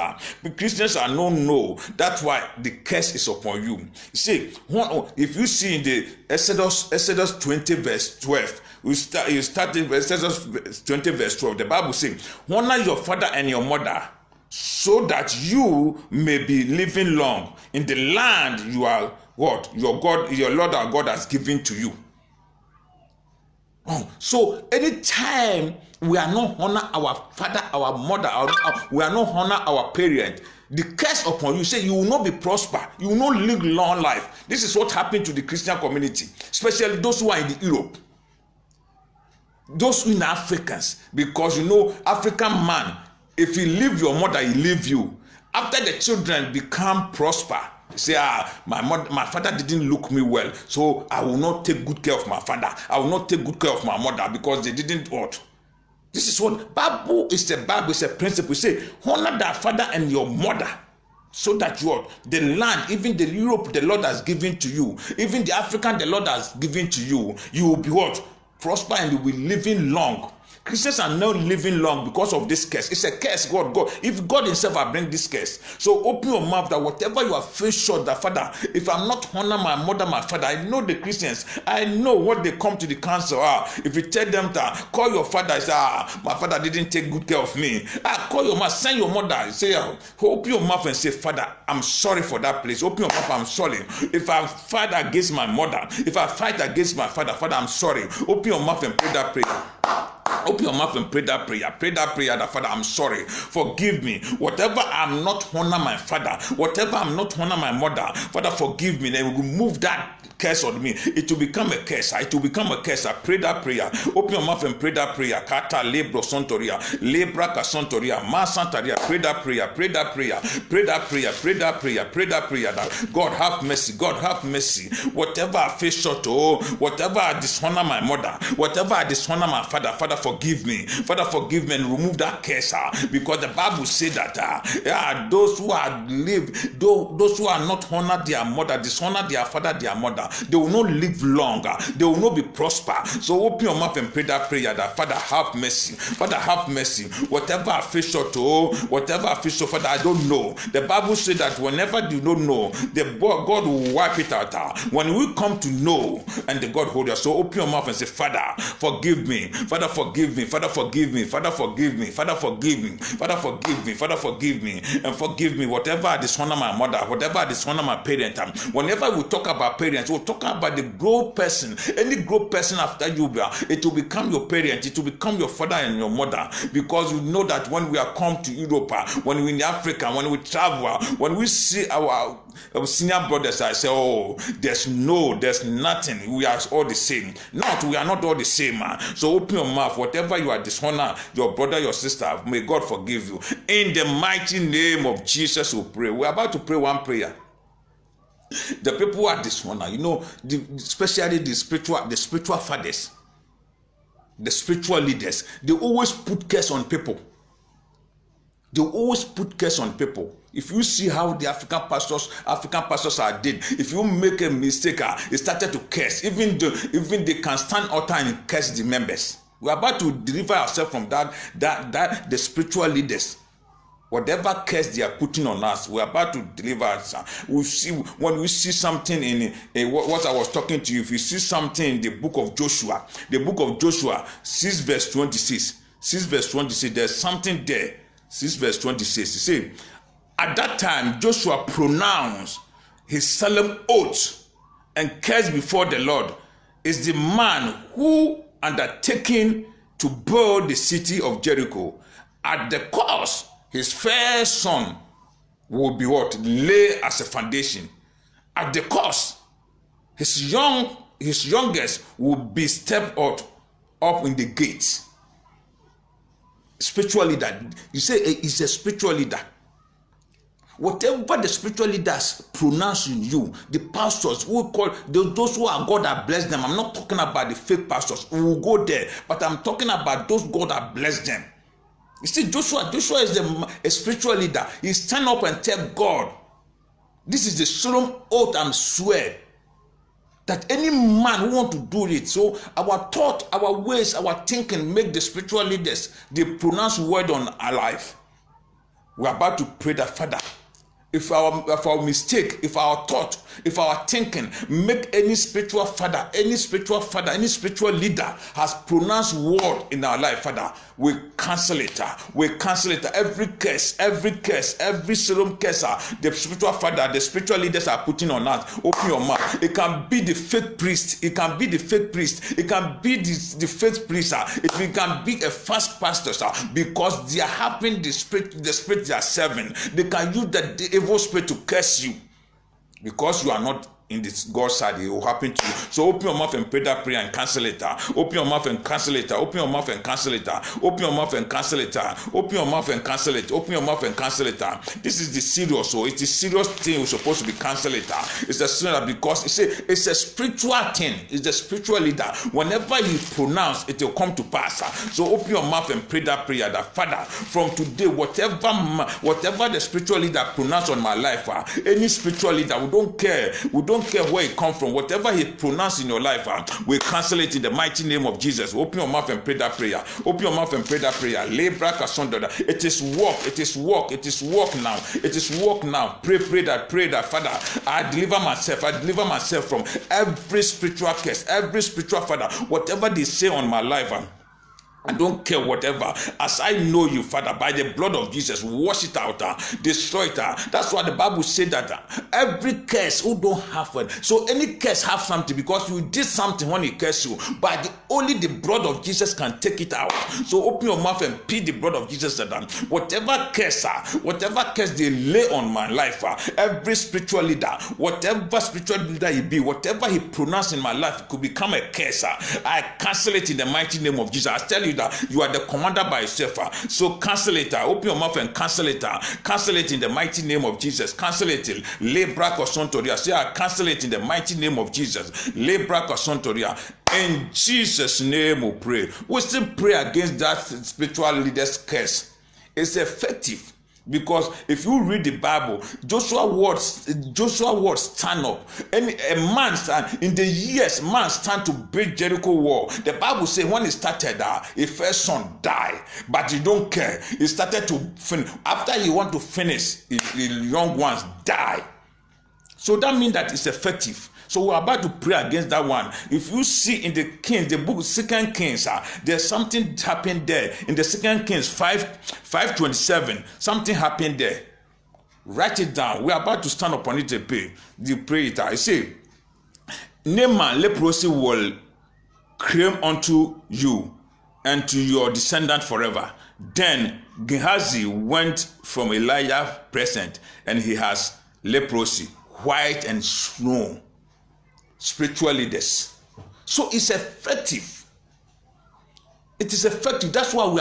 the Christians are no, that's why the curse is upon you. You see, if you see in the Exodus 20 verse 12, you start in Exodus 20 verse 12, the Bible says, honor your father and your mother, so that you may be living long in the land you are what? Your Lord our God has given to you. So anytime we are not honor our father, our mother, we are not honor our parent, the curse upon you, say you will not be prosper, you will not live long life. This is what happened to the Christian community, especially those who are in the Europe, those in Africans, because African man, if he leave your mother, he leave you. After the children become prosper, say, my father didn't look me well, so I will not take good care of my father. I will not take good care of my mother because they didn't what. This is what Bible is. The Bible is a principle. Say, honor thy father and your mother, so that the land, even the Europe, the Lord has given to you, even the African, the Lord has given to you, you will be what? Prosper, and you will be living long. Christians are not living long because of this curse. It's a curse, God. If God himself will bring this curse. So open your mouth that whatever you have faced short, that Father, if I'm not honor my mother, my father, I know the Christians, I know what they come to the council. If you tell them that, call your father, say, my father didn't take good care of me. Call your mother, send your mother, say, open your mouth and say, Father, I'm sorry for that place. Open your mouth, I'm sorry. If I fight against my mother, if I fight against my father, Father, I'm sorry. Open your mouth and pray that prayer. Open your mouth and pray that prayer. Pray that prayer that, Father, I'm sorry. Forgive me. Whatever I'm not honor my father, whatever I'm not honor my mother, Father, forgive me. Then remove that curse on me. It will become a curse. It will become a curse. I pray that prayer. Open your mouth and pray that prayer. Kata lebro sontoria, lebra kasontoria, ma santaria. Pray that prayer. Pray that prayer. Pray that prayer. Pray that prayer. Pray that prayer. That God have mercy. God have mercy. Whatever I face short, whatever I dishonor my mother, whatever I dishonor my father, Father, forgive me. Father, forgive me and remove that curse. Because the Bible says that those who are those who are not honor their mother, dishonor their father, their mother, they will not live longer. They will not be prosper. So open your mouth and pray that prayer that, Father, have mercy. Father, have mercy. Whatever I face short, whatever I face short, Father, I don't know. The Bible says that whenever you don't know, God will wipe it out. When we come to know, and the God hold us. So open your mouth and say, Father, forgive me. Father, forgive me. Father, forgive me. Father, forgive me. Father, forgive me. Father, forgive me. Father, forgive me. And forgive me. Whatever I dishonor my mother, whatever I dishonor my parent. Whenever we talk about parents, we'll talk about the grown person. Any grown person after you, it will become your parent. It will become your father and your mother. Because you know that when we are come to Europe, when we're in Africa, when we travel, when we see our senior brothers, I say, there's nothing. We are all the same. Not, we are not all the same, man. So open your mouth. Whatever you are dishonor your brother, your sister, may God forgive you. In the mighty name of Jesus, we pray. We're about to pray one prayer. The people who are dishonor, especially the spiritual fathers, the spiritual leaders, they always put curse on people. They always put curse on people. If you see how the African pastors are did, if you make a mistake, they started to curse. Even they can stand altar and curse the members. We are about to deliver ourselves from that the spiritual leaders. Whatever curse they are putting on us, we are about to deliver us. We see when we see something in what I was talking to you. If you see something in the book of Joshua, 6 verse 26, 6 verse 26, there's something there. 6 verse 26. You see, at that time Joshua pronounced his solemn oath and cursed before the Lord is the man who undertaking to build the city of Jericho. At the cost, his first son will be what? Lay as a foundation. At the cost, his youngest will be stepped up in the gates. Spiritual leader. You say he's a spiritual leader. Whatever the spiritual leaders pronounce in you, the pastors who call those who are God that bless them. I'm not talking about the fake pastors who will go there, but I'm talking about those God that bless them. You see, Joshua is a spiritual leader. He stand up and tell God, this is the solemn oath I'm swear that any man who want to do it. So our thought, our ways, our thinking make the spiritual leaders, they pronounce word on our life. We're about to pray that, Father, if our mistake, if our thought, if our thinking make any spiritual father, any spiritual leader has pronounced word in our life, Father, we cancel it. We cancel it. Every curse, every solemn curse, the spiritual father, the spiritual leaders are putting on us. Open your mouth. It can be the faith priest. It can be the faith priest. It can be the faith priest. It can be a fast pastor, because they are having the spirit they are serving. They can use the evil spirit to curse you because you are not in this God's side. It will happen to you. So open your mouth and pray that prayer and cancel it. Open your mouth and cancel it. Open your mouth and cancel it. Open your mouth and cancel it. Open your mouth and cancel it. Open your mouth and cancel it. This is the serious. So it's a serious thing. We're supposed to be cancel it. It's a serious because it's a spiritual thing. It's the spiritual leader. Whenever you pronounce, it will come to pass. So open your mouth and pray that prayer. That Father, from today, whatever the spiritual leader pronounce on my life, any spiritual leader, we don't care where it comes from. Whatever he pronounced in your life, we cancel it in the mighty name of Jesus. Open your mouth and pray that prayer. Open your mouth and pray that prayer. It is work now. It is work now. Pray that Father, I deliver myself from every spiritual curse, every spiritual father, whatever they say on my life. I don't care whatever. As I know you, Father, by the blood of Jesus, wash it out, destroy it. That's why the Bible said that every curse who don't have one. So any curse have something because you did something when he cursed you. But only the blood of Jesus can take it out. So open your mouth and plead the blood of Jesus. Whatever curse they lay on my life, every spiritual leader, whatever spiritual leader he be, whatever he pronounced in my life could become a curse. I cancel it in the mighty name of Jesus. I tell you that you are the commander by yourself. So cancel it. Open your mouth and cancel it. Cancel it in the mighty name of Jesus. Cancel it. Lebra kosontoria. Say I cancel it in the mighty name of Jesus. Lebra kosontoria. In Jesus' name we pray. We still pray against that spiritual leader's curse. It's effective. Because if you read the Bible, Joshua words stand up. And a man stand in the years, man stand to build Jericho wall. The Bible says when he started, his first son died, but he don't care. He started to finish. After he want to finish, the young ones die. So that means that it's effective. So we're about to pray against that one. If you see in the Kings, the book 2 Kings, there's something happened there. In the 2 Kings 5:27, something happened there. Write it down. We're about to stand upon it and pray. You pray it. I say, Naaman leprosy will claim unto you and to your descendant forever. Then Gehazi went from Elijah's presence, and he has leprosy, white and snow. Spiritual leaders. So it's effective. It is effective. That's why we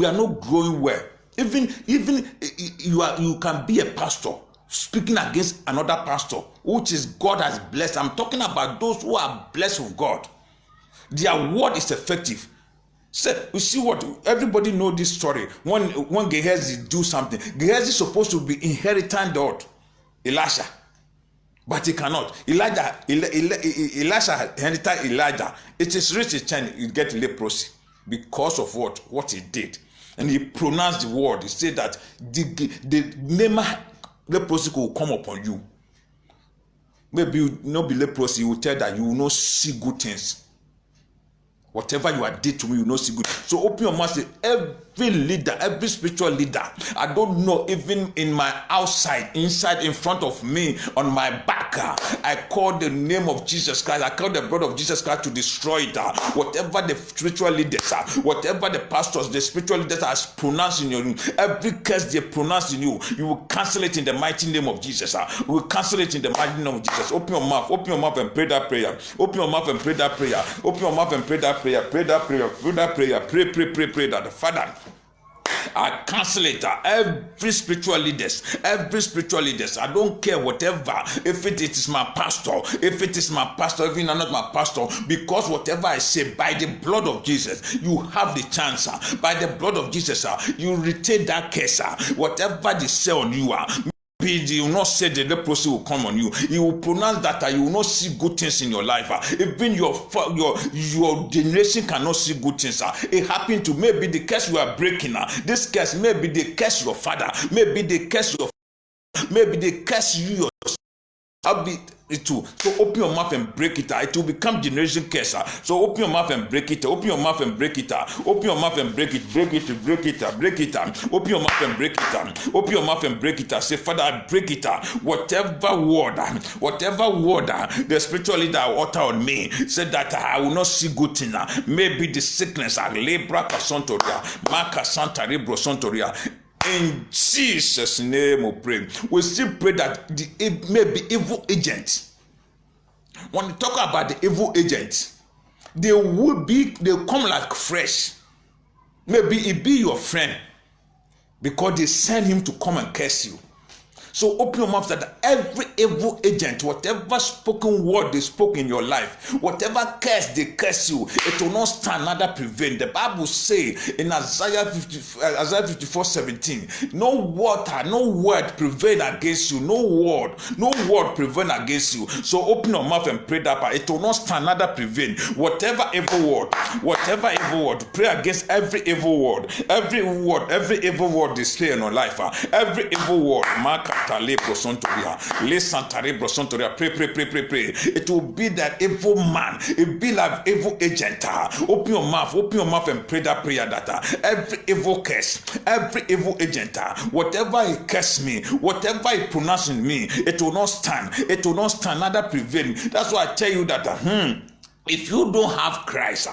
are not growing well. Even you can be a pastor speaking against another pastor, which is God has blessed. I'm talking about those who are blessed with God. Their word is effective. So you see what everybody know this story. When Gehazi do something, Gehazi is supposed to be inheriting the Elisha. But he cannot. Elisha inherited Elijah. It is rich in time you get leprosy because of what he did. And he pronounced the word. He said that the name leprosy will come upon you. Maybe you not be leprosy, you will tell that you will not see good things. Whatever you are did to me, you will not see good. So open your mouth. Say, every leader, every spiritual leader, I don't know, even in my outside, inside, in front of me, on my back, I call the name of Jesus Christ. I call the blood of Jesus Christ to destroy it. Whatever the spiritual leaders are, whatever the pastors, the spiritual leaders are pronounced in your, every curse they pronounce in you, you will cancel it in the mighty name of Jesus. We will cancel it in the mighty name of Jesus. Open your mouth and pray that prayer. Open your mouth and pray that prayer. Open your mouth and pray that prayer. Pray that prayer. Pray that prayer. Pray that. Father, I cancel it. Every spiritual leaders, I don't care whatever. If it is my pastor, even not my pastor, because whatever I say, by the blood of Jesus, you have the chance. By the blood of Jesus, you retain that case. Whatever they say on you, you will not say the leprosy will come on you. You will pronounce that you will not see good things in your life. Even your generation cannot see good things. It happened to maybe the curse you are breaking. This curse maybe they curse your father. Maybe they curse your. Maybe they curse you. I'll be it too. So open your mouth and break it. It will become generation curse. So open your mouth and break it. Open your mouth and break it. Open your mouth and break it. Break it. Break it. Break it. Open your mouth and break it. Open your mouth and break it. Say, Father, I break it. Whatever word the spiritual leader utter on me said that I will not see good thing. Maybe the sickness. Lebra kasontoria. Maka santa rebro sontoria. In Jesus' name we pray. We still pray that maybe evil agents. When we talk about the evil agents, they come like fresh. Maybe it be your friend because they send him to come and curse you. So open your mouth that every evil agent, whatever spoken word they spoke in your life, whatever curse they curse you, it will not stand, neither prevail. The Bible say in Isaiah 54:17, no word prevail against you, no word prevail against you. So open your mouth and pray that it will not stand, neither prevail. Whatever evil word, pray against every evil word they say in your life, every evil word, pray. It will be that evil man, it be like evil agent. Open your mouth and pray that prayer that every evil curse, every evil agent, whatever he curse me, whatever he pronounce in me, it will not stand, neither prevail. That's why I tell you that if you don't have Christ,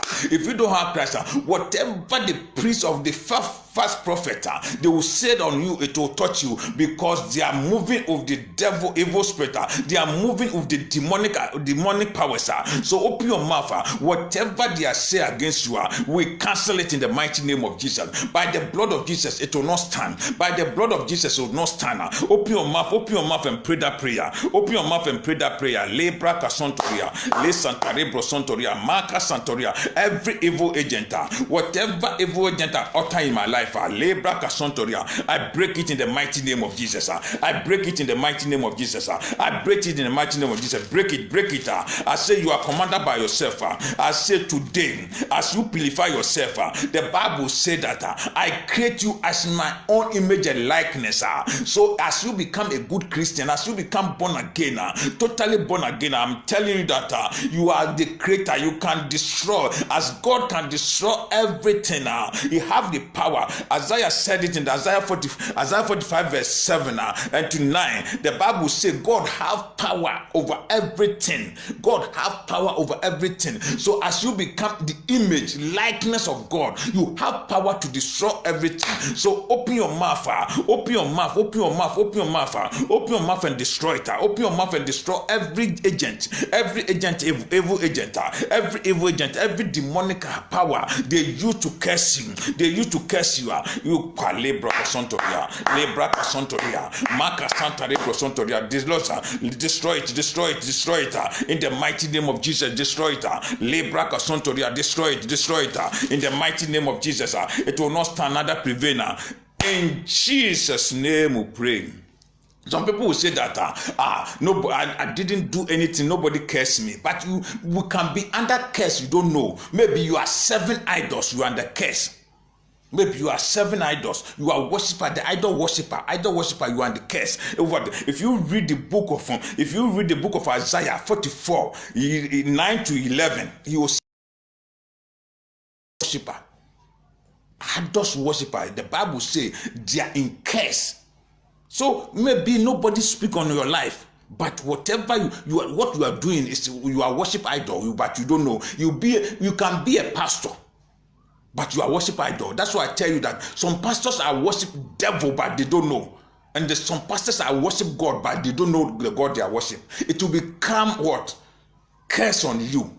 whatever the priest of the first prophet, they will say on you, it will touch you, because they are moving of the devil, evil spirit. They are moving of the demonic powers. So open your mouth. Whatever they are saying against you, we cancel it in the mighty name of Jesus. By the blood of Jesus, it will not stand. By the blood of Jesus, it will not stand. Open your mouth and pray that prayer. Open your mouth and pray that prayer. Lebra kasontoria, le santare brosontoria, maka santoria. Every evil agent, whatever evil agent utter in my life, lebra kasontoria, I break it in the mighty name of Jesus. I break it in the mighty name of Jesus. I break it in the mighty name of Jesus. Break it. I say you are commanded by yourself. I say today, as you purify yourself, the Bible said that I create you as my own image and likeness. So as you become a good Christian, as you become born again, totally born again, I'm telling you that you are the creator. You can destroy, as God can destroy everything. He have the power. Isaiah said it in Isaiah 45 verse 7 and to 9. The Bible says God have power over everything. God have power over everything. So as you become the image, likeness of God, you have power to destroy everything. So open your mouth, open your mouth and destroy it. Open your mouth and destroy every agent, evil agent, every demonic power they use to curse you. You lebra kasontoria, maka santa lebra sontoria. Destroy it in the mighty name of Jesus. Destroy it, lebra kasontoria. Destroy it in the mighty name of Jesus. It will not stand, neither prevail. In Jesus' name we pray. Some people will say that I didn't do anything, nobody cursed me. But we can be under curse, you don't know. Maybe you are serving idols, you are under curse. Maybe you are serving idols, you are worshiper, the idol worshiper, you are in the curse. If you read the book of Isaiah 44, 9 to 11, he was worshiper. Idols worshiper, the Bible says they are in curse. So maybe nobody speak on your life, but whatever what you are doing is you are worship idol, but you don't know. You can be a pastor, but you are worship idol. That's why I tell you that some pastors are worship devil, but they don't know. And some pastors are worship God, but they don't know the God they are worship. It will become what? Curse on you.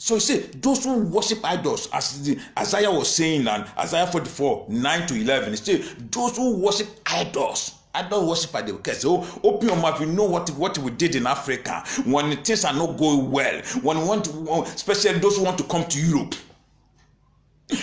So he said, those who worship idols, as Isaiah was saying in Isaiah 44, 9-11, he said, those who worship idols, idol worship at the curse. So open your mouth. You know what we did in Africa when things are not going well. When we want to, especially those who want to come to Europe,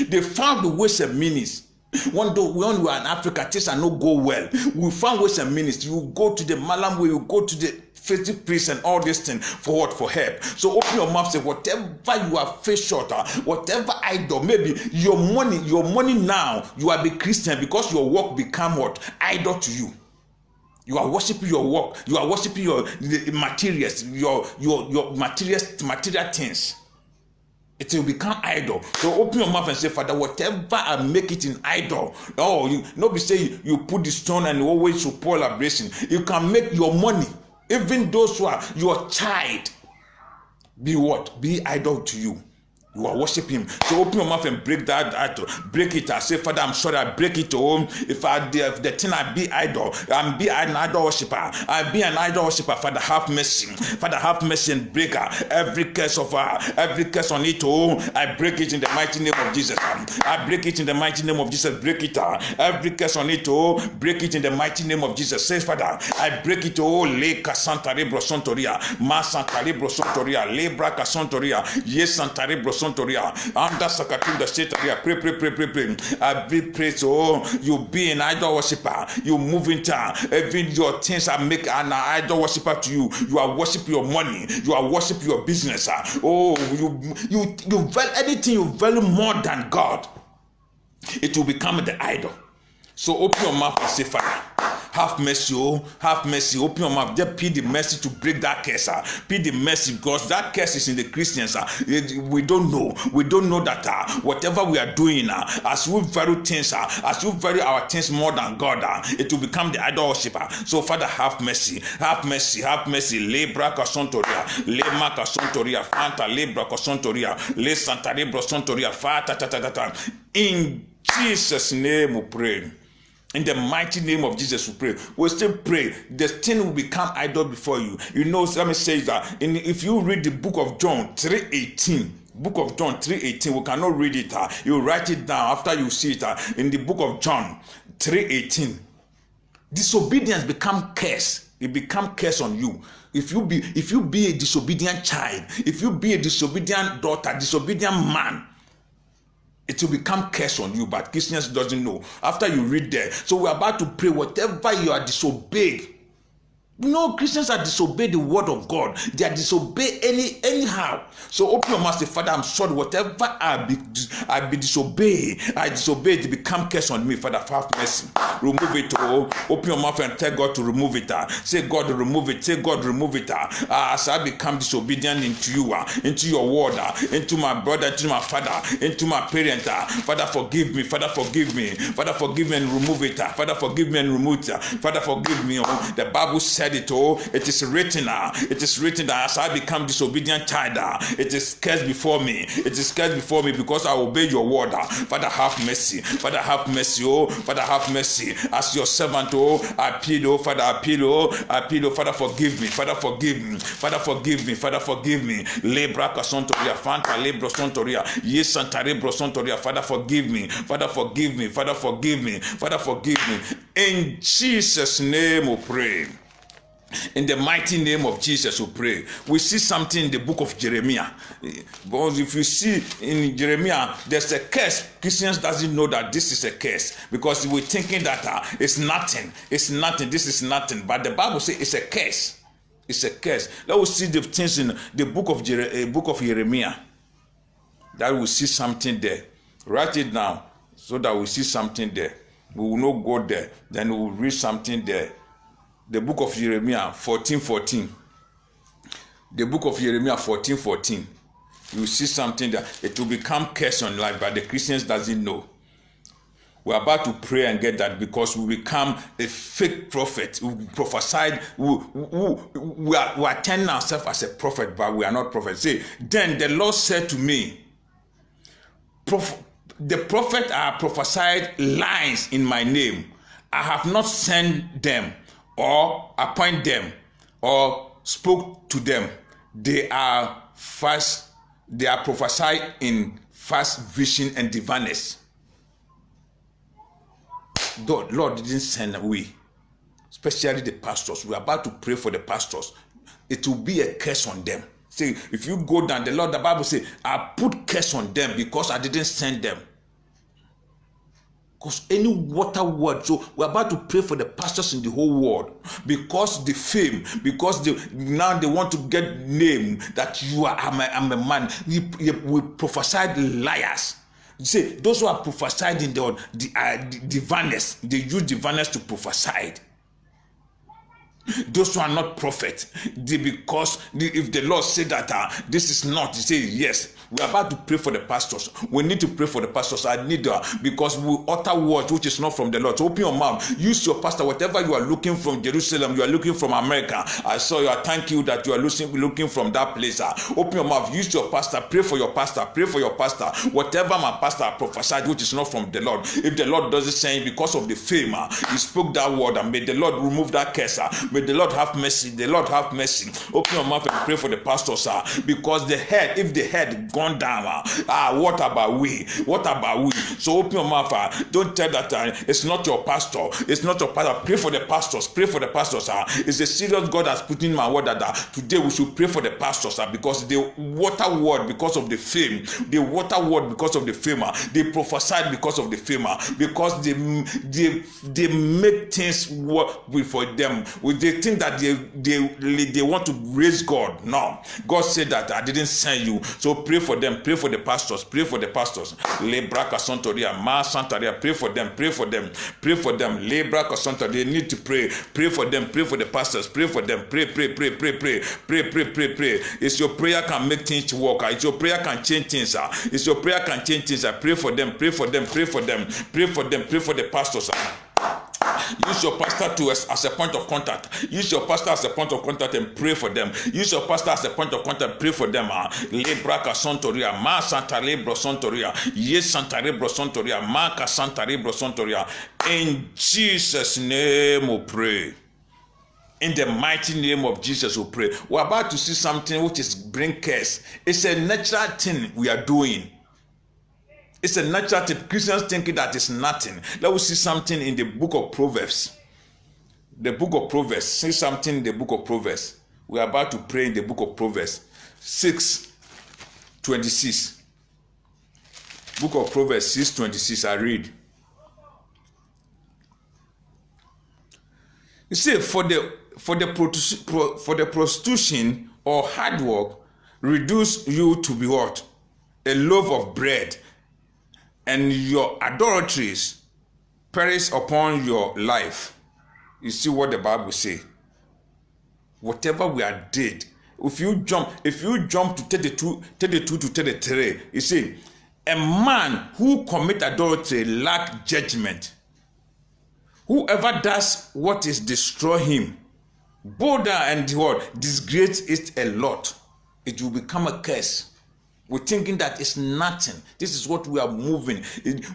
they found the ways and means. When we were in Africa, things are not go well. We found ways and means. You go to the Malam way, you go to the faith priest and all these things for what? For help. So open your mouth, say whatever you are face short, whatever idol, maybe your money now, you are the Christian because your work become what? Idol to you. You are worshiping your work, you are worshiping your materials, your material things. It will become idol. So open your mouth and say, Father, whatever I make it in idol. Oh, you not be saying you put the stone and always to pour liberation. You can make your money, even those who are your child, be what? Be idol to you. You are worshiping him. So open your mouth and break that idol. Break it. I say, Father, I'm sorry. I break it to home. If the thing I be idol, I'm be an idol worshiper. I be an idol worshiper. Father, have mercy. Father, have mercy and break every curse of every curse on it. Oh, I break it in the mighty name of Jesus. I break it in the mighty name of Jesus. Break it. Every curse on it. Oh, break it in the mighty name of Jesus. Says, Father, I break it. Oh, le casantare brosontoria, ma santare brosontoria, lebra casontoria, yes santare brosontoria. Under Sakatu the state area, pray. I pray so you be an idol worshiper. You move into even your things I make an idol worshiper to you. You are worshiping your money. You are worshiping your business. Oh, you value anything you value more than God. It will become the idol. So open your mouth and say, Father, have mercy, oh, have mercy. Open your mouth. Just plead the mercy to break that curse. Plead the mercy because that curse is in the Christians. We don't know. We don't know that whatever we are doing, as we value things, as we value our things more than God, it will become the idol worshiper. So, Father, have mercy. Have mercy. Have mercy. Lebra kasontoria. Lema kasontoria. Fanta lebra kasontoria. Le santa lebra kasontoria. Fata. In Jesus' name we pray. In the mighty name of Jesus, we pray. We still pray. The thing will become idol before you. You know, let me say that. If you read the book of John 3:18, book of John 3:18, we cannot read it. You write it down after you see it. In the book of John 3:18, disobedience become curse. It become curse on you. If you be a disobedient child, if you be a disobedient daughter, disobedient man, it will become curse on you, but Christians doesn't know. After you read there, so we're about to pray. Whatever you are disobeyed, no, Christians are disobeyed the word of God. They are disobeyed anyhow. So open your mouth, say, Father, I'm sorry. Whatever I be disobeyed, it become curse on me. Father, have mercy. Remove it. Oh, open your mouth and tell God to remove it. Say, God, remove it. Say, God, remove it. As I become disobedient into you, into your word, into my brother, into my father, into my parent. Father, forgive me. Father, forgive me. Father, forgive me and remove it. Father, forgive me and remove it. Father, forgive me. Oh, the Bible said it. Oh, it is written. It is written that as I become disobedient child, it is cursed before me. It is cursed before me because I obey your word. Father, have mercy. Father, have mercy. Oh, Father, have mercy. As your servant, oh, I appeal. Oh, Father, I appeal. Oh, I appeal. Oh, Father, forgive me. Father, forgive me. Father, forgive me. Father, forgive me. Lebra kasontoria, fanta lebro sontoria, yes santa lebro sontoria. Father, forgive me. Father, forgive me. Father, forgive me. Father, forgive me. In Jesus' name we pray. In the mighty name of Jesus we pray. We see something in the book of Jeremiah. Because if you see in Jeremiah, there's a curse. Christians doesn't know that this is a curse because we're thinking that it's nothing. It's nothing. This is nothing. But the Bible says it's a curse. It's a curse. Let us see the things in the book of Jeremiah. That we see something there. Write it down so that we see something there. We will not go there. Then we will read something there. The book of Jeremiah 14:14. The book of Jeremiah 14:14. You see something that it will become curse on life, but the Christians doesn't know. We're about to pray and get that because we become a fake prophet. We prophesied. We are telling ourselves as a prophet, but we are not prophets. Say, then the Lord said to me, the prophet are prophesied lies in my name. I have not sent them, or appoint them, or spoke to them. They are false They are prophesied in fast vision and divineness. The Lord didn't send away, especially the pastors. We're about to pray for the pastors. It will be a curse on them. See, if you go down, the Bible says, I put curse on them because I didn't send them. Because any water word, so we're about to pray for the pastors in the whole world, because the fame, because now they want to get name that I'm a man. We prophesied liars. You see, those who are prophesied in the divineness, they use divineness to prophesy. Those who are not prophets, if the Lord said that this is not, he say yes. We are about to pray for the pastors. We need to pray for the pastors. I need because we utter words which is not from the Lord. So open your mouth. Use your pastor. Whatever you are looking from Jerusalem, you are looking from America. I saw you. I thank you that you are looking from that place. Open your mouth. Use your pastor. Pray for your pastor. Pray for your pastor. Whatever my pastor prophesied which is not from the Lord. If the Lord does it, saying because of the fame, he spoke that word, and may the Lord remove that curse. May the Lord have mercy. The Lord have mercy. Open your mouth and pray for the pastors, because the head, if the head gone down, what about we? What about we? So open your mouth. Don't tell that it's not your pastor. It's not your pastor. Pray for the pastors. Pray for the pastors. It's a serious God has put in my word that today we should pray for the pastors, because the water word because of the fame, the water word because of the fame, they prophesied because of the fame, because they make things work for them. They think that they want to raise God. No, God said that I didn't send you. So pray for them. Pray for the pastors. Pray for the pastors. Lebraka Santoria, Ma Santaria. Pray for them. Pray for them. Pray for them. Lebraka Santoria. They need to pray. Pray for them. Pray for the pastors. Pray for them. Pray. It's your prayer can make things work. It's your prayer can change things. It's your prayer can change things. Pray for them. Pray for them. Pray for them. Pray for them. Pray for the pastors. Use your pastor as a point of contact. Use your pastor as a point of contact and pray for them. Use your pastor as a point of contact. Pray for them. Lebraka Santoria, Ma Santa Lebro Santoria, Yes Santa Lebro Santoria, Maka Santa Lebro Santoria. In Jesus' name we pray. In the mighty name of Jesus we pray. We're about to see something which is bring curse. It's a natural thing we are doing. It's a natural thing. Christians think that it's nothing. Let us see something in the book of Proverbs. The book of Proverbs. See something in the book of Proverbs. We are about to pray in the book of Proverbs. 6:26. Book of Proverbs 6:26. I read. You see, for the prostitution or hard work reduce you to be what? A loaf of bread. And your adulteries perish upon your life. You see what the Bible says. Whatever we are did, if you jump to 32 to 33, you see, a man who commit adultery lack judgment. Whoever does what is destroy him, bother and what disgrace it a lot. It will become a curse. We're thinking that it's nothing. This is what we are moving.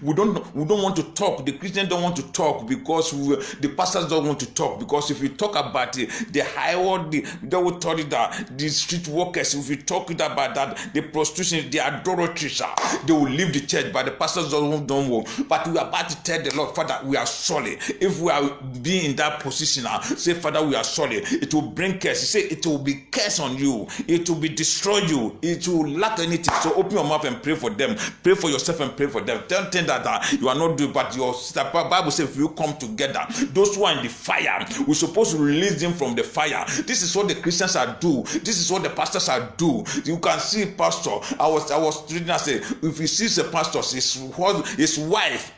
We don't want to talk. The Christians don't want to talk because the pastors don't want to talk. Because if you talk about the high world, they will tell you that the street workers, if you talk about that, the prostitution, the adulteries, they will leave the church. But the pastors don't want. But we are about to tell the Lord, Father, we are sorry. If we are being in that position, say, Father, we are sorry. It will bring curse. Say it will be curse on you. It will be destroy you. It will lack anything. So open your mouth and pray for them. Pray for yourself and pray for them. Don't think that you are not doing, but your Bible says if you come together, those who are in the fire, we're supposed to release them from the fire. This is what the Christians are do. This is what the pastors are do. You can see pastor. I was reading. I say if you see the pastors, his wife,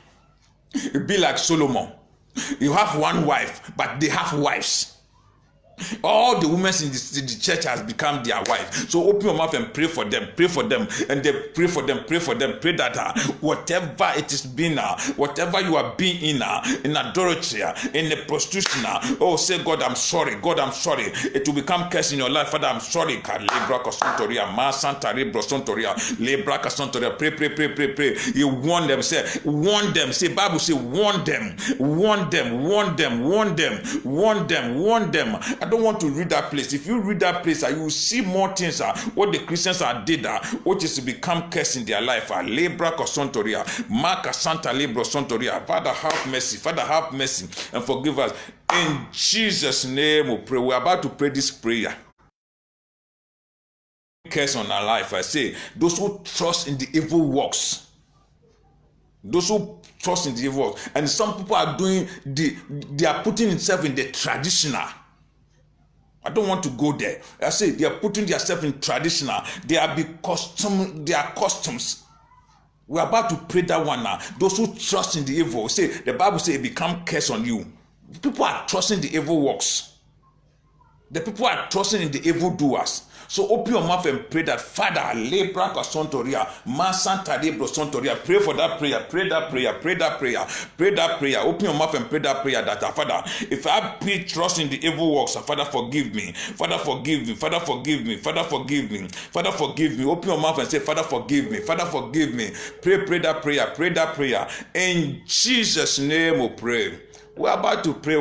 it be like Solomon. You have one wife, but they have wives. All the women in the church has become their wife. So open your mouth and pray for them. Pray for them. And they pray for them. Pray for them. Pray that whatever it is been, whatever you are being in adultery, in the prostitution, oh, say, God, I'm sorry. God, I'm sorry. It will become curse in your life. Father, I'm sorry. Pray. You warn them. Say, warn them. Say, Bible say, warn them. Warn them. Warn them. Warn them. Warn them. Warn them. I don't want to read that place. If you read that place, you will see more things what the Christians did, which is to become cursed in their life. Lebra Kosontoria, Marka Santa Libro Sontoria. Father, have mercy. Father, have mercy and forgive us. In Jesus' name we pray. We're about to pray this prayer. Curse on our life. I say, those who trust in the evil works. Those who trust in the evil works. And some people are doing they are putting themselves in the traditional. I don't want to go there. I say they are putting themselves in traditional. They are customs. We're about to pray that one now. Those who trust in the evil, say the Bible says it become curse on you. People are trusting the evil works. The people are trusting in the evil doers. So open your mouth and pray that, Father, Lebra Kasontoria, Masanta Lebro Sontoria. Pray for that prayer. Pray that prayer. Pray that prayer. Pray that prayer. Open your mouth and pray that prayer. That Father, if I be trust in the evil works, Father, forgive me. Father, forgive me. Father, forgive me. Father, forgive me. Father, forgive me. Open your mouth and say, Father, forgive me. Father, forgive me. Pray that prayer. Pray that prayer. In Jesus' name we pray. We are about to pray.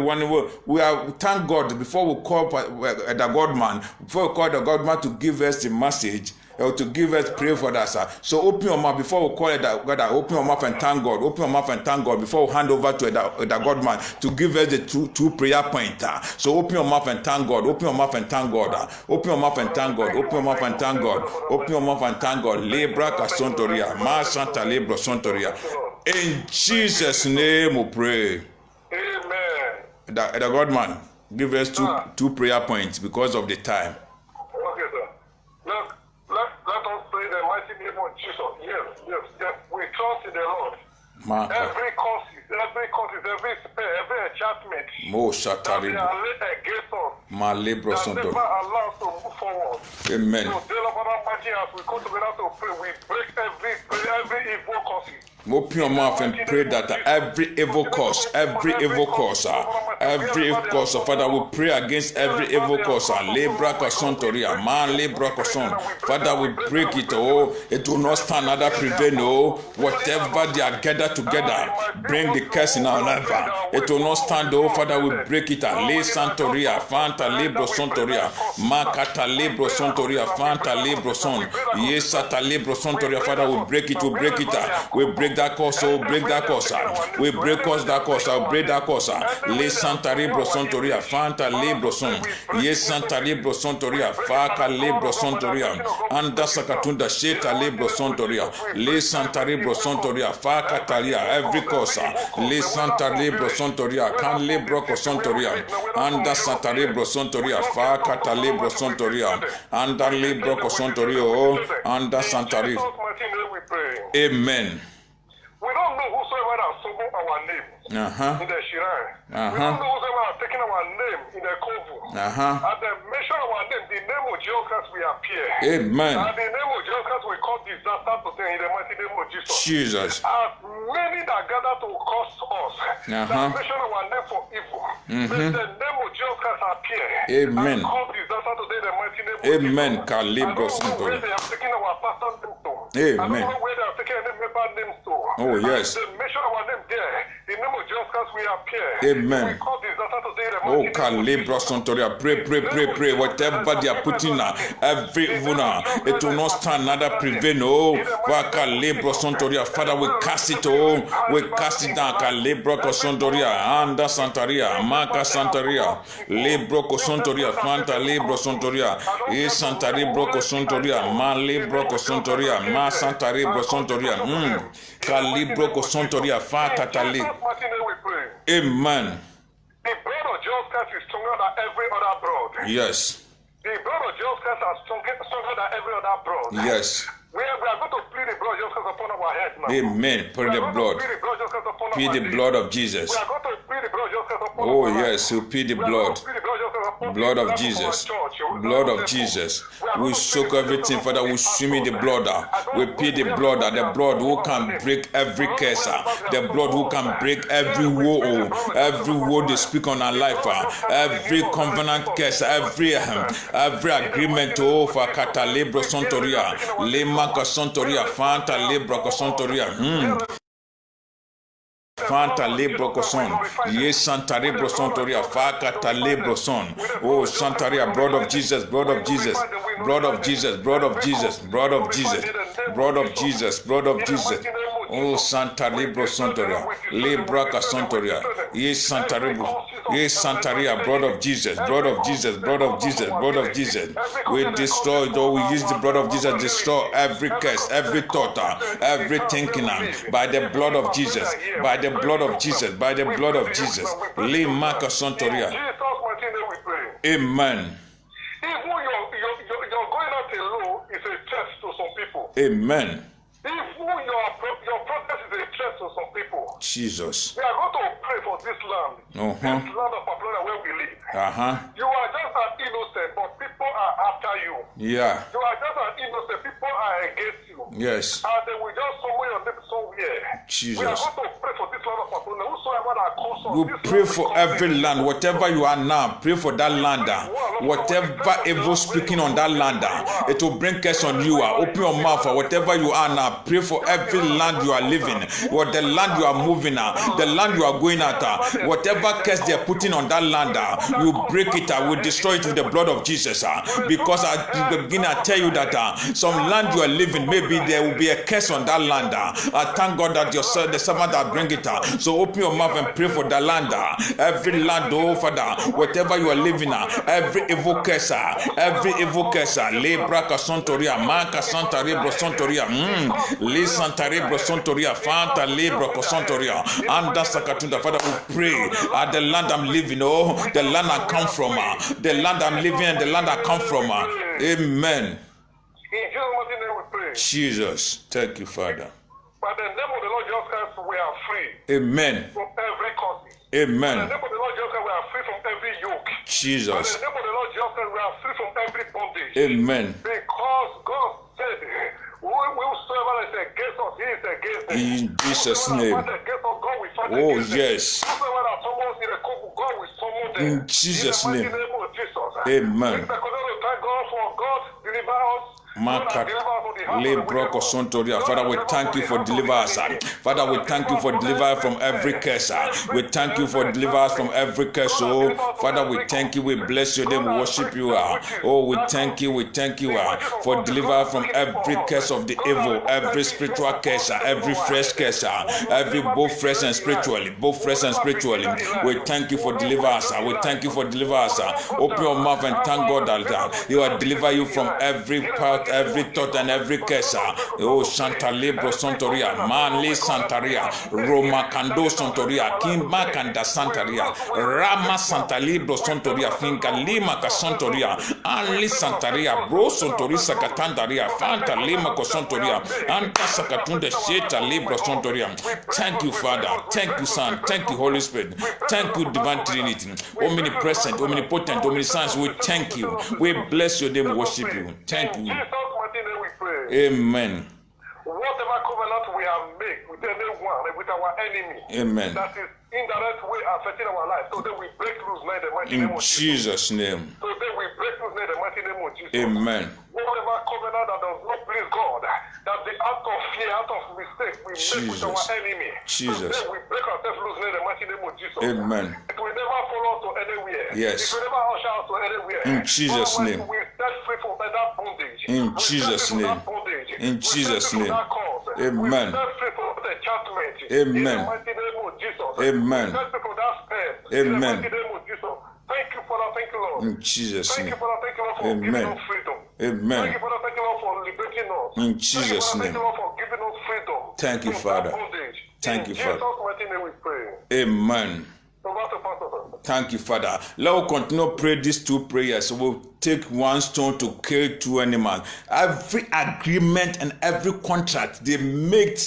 Thank God before we call the God man. Before we call the God man to give us the message or to give us pray for us. So open your mouth before we call it that God. Open your mouth and thank God. Open your mouth and thank God before we hand over to the God man to give us the two prayer points. So open your mouth and thank God. Open your mouth and thank God. Open your mouth and thank God. Open your mouth and thank God. Open your mouth and thank God. Lebra Kasontoria, Ma Santa Lebro Sontoria. In Jesus' name we pray. The God man, give us two prayer points because of the time. Okay, sir. Let us pray the mighty name of Jesus. Yes. We trust in the Lord. Every cause, every spell, every enchantment that they are laid against us, that never allow us to move forward. Amen. So, as we come together to pray, we break every evil cause. Open your mouth and pray that every evil cause, Father, we pray against every evil cause. Lebra Kasontoria, Man Lebra Kason. Father, we break it. It will not stand, another prevail. Whatever they are gathered together, bring the curse in our life. It will not stand. Father, we break it. Le Santoria, Fanta Lebro Sontoria, Makata Lebro Sontoria, Fanta Lebro Son. Yes, Sata Lebro Sontoria. Father, we break it. We break it. We break that cause, break that cause. We break cause that cause, break that cause. Le Santa Libro Sontoria, Fanta Libro Son. Yes, Santa Libro Sontoria, Faka Libro Sontoria, Anda Sakatunda Sheta Libro Sontoria, Le Santa Libro Sontoria, Faka Talia, every cause. Le Santa Libro Sontoria, Can Libro Sontoria, Anda Santa Libro Sontoria, Faka Talibro Sontoria, Anda Libro Sontorio, Anda Santa Libro. Amen. We don't know whosoever has stolen our name in the shrine. We don't know whosoever has taken our name in the kovu. At the mention of our name, the name of Jesus Christ will appear. Amen. And the name of Jesus Christ will cause disaster to them in the mighty name of Jesus. Jesus. As many that gather to cause us, that mention of our name for evil, let the name of Jesus Christ appear. Amen. And cause disaster to them in the mighty name of Jesus. Amen. Calibro I don't know where they have taken our pastor's name to. Amen. I don't know where they have taken any member names to. Oh, yes. The mention of our name there, the name of Jesus Christ will appear. Amen. We call disaster to them in the Oh, Calibro Sontoria. Pray. Whatever they are putting every evil, it will not stand, another prevail. Oh, Calibro Sontoria. Father, we cast it. We cast it down. Calibro Sontoria. Anda Santaria. Maka Santaria. Libro Sontoria. Fanta Libro Sontoria. E Santa Libro Sontoria. Ma Libro Sontoria. Ma Santa Libro Sontoria. Calibro Sontoria. Fa Catali. Amen. The blood of Jesus Christ is stronger than every other blood. Yes. The blood of Jesus Christ is stronger than every other blood. Yes. We are going to plead the blood of Jesus Christ upon our head now. Amen. Plead the blood. Plead the blood of Jesus. We are going to plead the blood of Jesus Christ upon Oh, our yes. You plead the blood. Blood of Jesus. Blood of Jesus. We soak everything, Father. We swim in the blood. We plead the blood. The blood who can break every curse. The blood who can break every woe. Every woe they speak on our life. Every covenant curse. Every agreement. Oh, for Catalibro Sontoria. Lema Casontoria. Fanta Libro Casontoria. Fanta libro coson. Yes, Santa libro sontoria. Fakata libro son. Oh, Santaria, blood of Jesus, blood of Jesus, blood of Jesus, blood of Jesus, blood of Jesus, blood of Jesus, blood of Jesus. Oh, Santa libro sontoria. Libra casontoria. Yes, Santa libro. Yes, Santaria, blood of Jesus, blood of Jesus, blood of Jesus, blood of Jesus. We destroy, though we use the blood of Jesus, destroy every curse, every thought, every thinking by the blood of Jesus, by the blood of Jesus, by the blood of Jesus. Limaka Santoria. Amen. Even you're going out alone is a test to some people. Amen. Even your protest is a test to some people. Jesus. We are going to pray for this land. This land of Pamplona where we live. You are just an innocent, but people are after you. Yeah. You are just an innocent, people are against you. Yes. And they will just summon your name somewhere. Jesus. We are going to pray for this land of Pamplona. Whosoever that comes on You this pray land for every land, whatever you are now, pray for that land. Whatever evil speaking on that land, it will bring curse on you. Open your mouth, whatever you are now. Pray for every land you are living, what the land you are moving at, the land you are going at, whatever curse they are putting on that land, you break it, will destroy it with the blood of Jesus. Because at the beginning I tell you that some land you are living, maybe there will be a curse on that land. I thank God that the servant that bring it. So open your mouth and pray for the land, every land, oh Father, whatever you are living at, every evil curse, Lebra Casontoria, Manca Santaria, Brosontoria, Li Santare Brosontoria, Fanta Libro Cosontoria, and Sakatunda. Father, we pray at the land I'm living, oh, the land I come from, the land I'm living and the land I come from. Amen. In Jesus' mighty name we pray. Jesus, thank you, Father. By the name of the Lord Jesus Christ, we are free. Amen. From every cause. Amen. By the name of the Lord Jesus Christ, we are free from every yoke. Jesus. By the name of the Lord Jesus Christ, we are free from every bondage. Amen. Because God said, whosoever is against us, he is against us. In Jesus' name. Oh, yes. In Jesus' name. Amen. Father, we thank you for deliverance. Father, we thank you for deliverance from every curse. We thank you for deliverance from every curse. Oh, Father, we thank you. We bless your name. We worship you. Oh, we thank you. We thank you for deliverance from every curse of the evil, every spiritual curse, every fresh curse, every both fresh and spiritually, both fresh and spiritually. We thank you for deliverance. We thank you for deliverance. Open your mouth and thank God that He will deliver you from every part, every thought, and every curse. Oh, Santa Libro Santoria, Manli Santaria, Roma Kando Santoria, Kimba Kanda Santaria, Rama Santa Libro Santoria, Finca Lima Casantoria, Anli Santaria, Bro Santori Sakatandaria, Fanta Lima Cosantoria, Anta Sakatunda Sheta Libro Santoria. Thank you, Father. Thank you, Son. Thank you, Holy Spirit. Thank you, Divine Trinity. Omnipresent, omnipotent, omniscience. We thank you. We bless your name. We worship you. Thank you. Amen. Whatever covenant we have made with anyone, with our enemy, amen, that is indirect way affecting our life, so that we break loose now in the mighty name of Jesus' name. So that we break loose now in the mighty name of Jesus. Amen. Whatever covenant that does not please God, that the out of fear, out of mistake, we make with our enemy. Jesus. So that we break ourselves loose now in the mighty name of Jesus. Amen. It will never follow us to anywhere. Yes. It will never usher us to anywhere. In Jesus' name. We set free from that bondage. In Jesus' name. In Jesus' name. Amen. Amen. Amen. Amen. Thank you, Father. Thank you, Lord. In Jesus' name. Thank you, Father. Thank you, Lord, for giving us freedom. Amen. Thank you, Father. Thank you, Lord, for liberating us. In Jesus' name. Thank you, Lord, for giving us freedom. Thank you, Father. Thank you, Father. In Jesus' mighty name we pray. Amen. Thank you, Father. Let us continue to pray these two prayers. We'll take one stone to kill two animals. Every agreement and every contract they made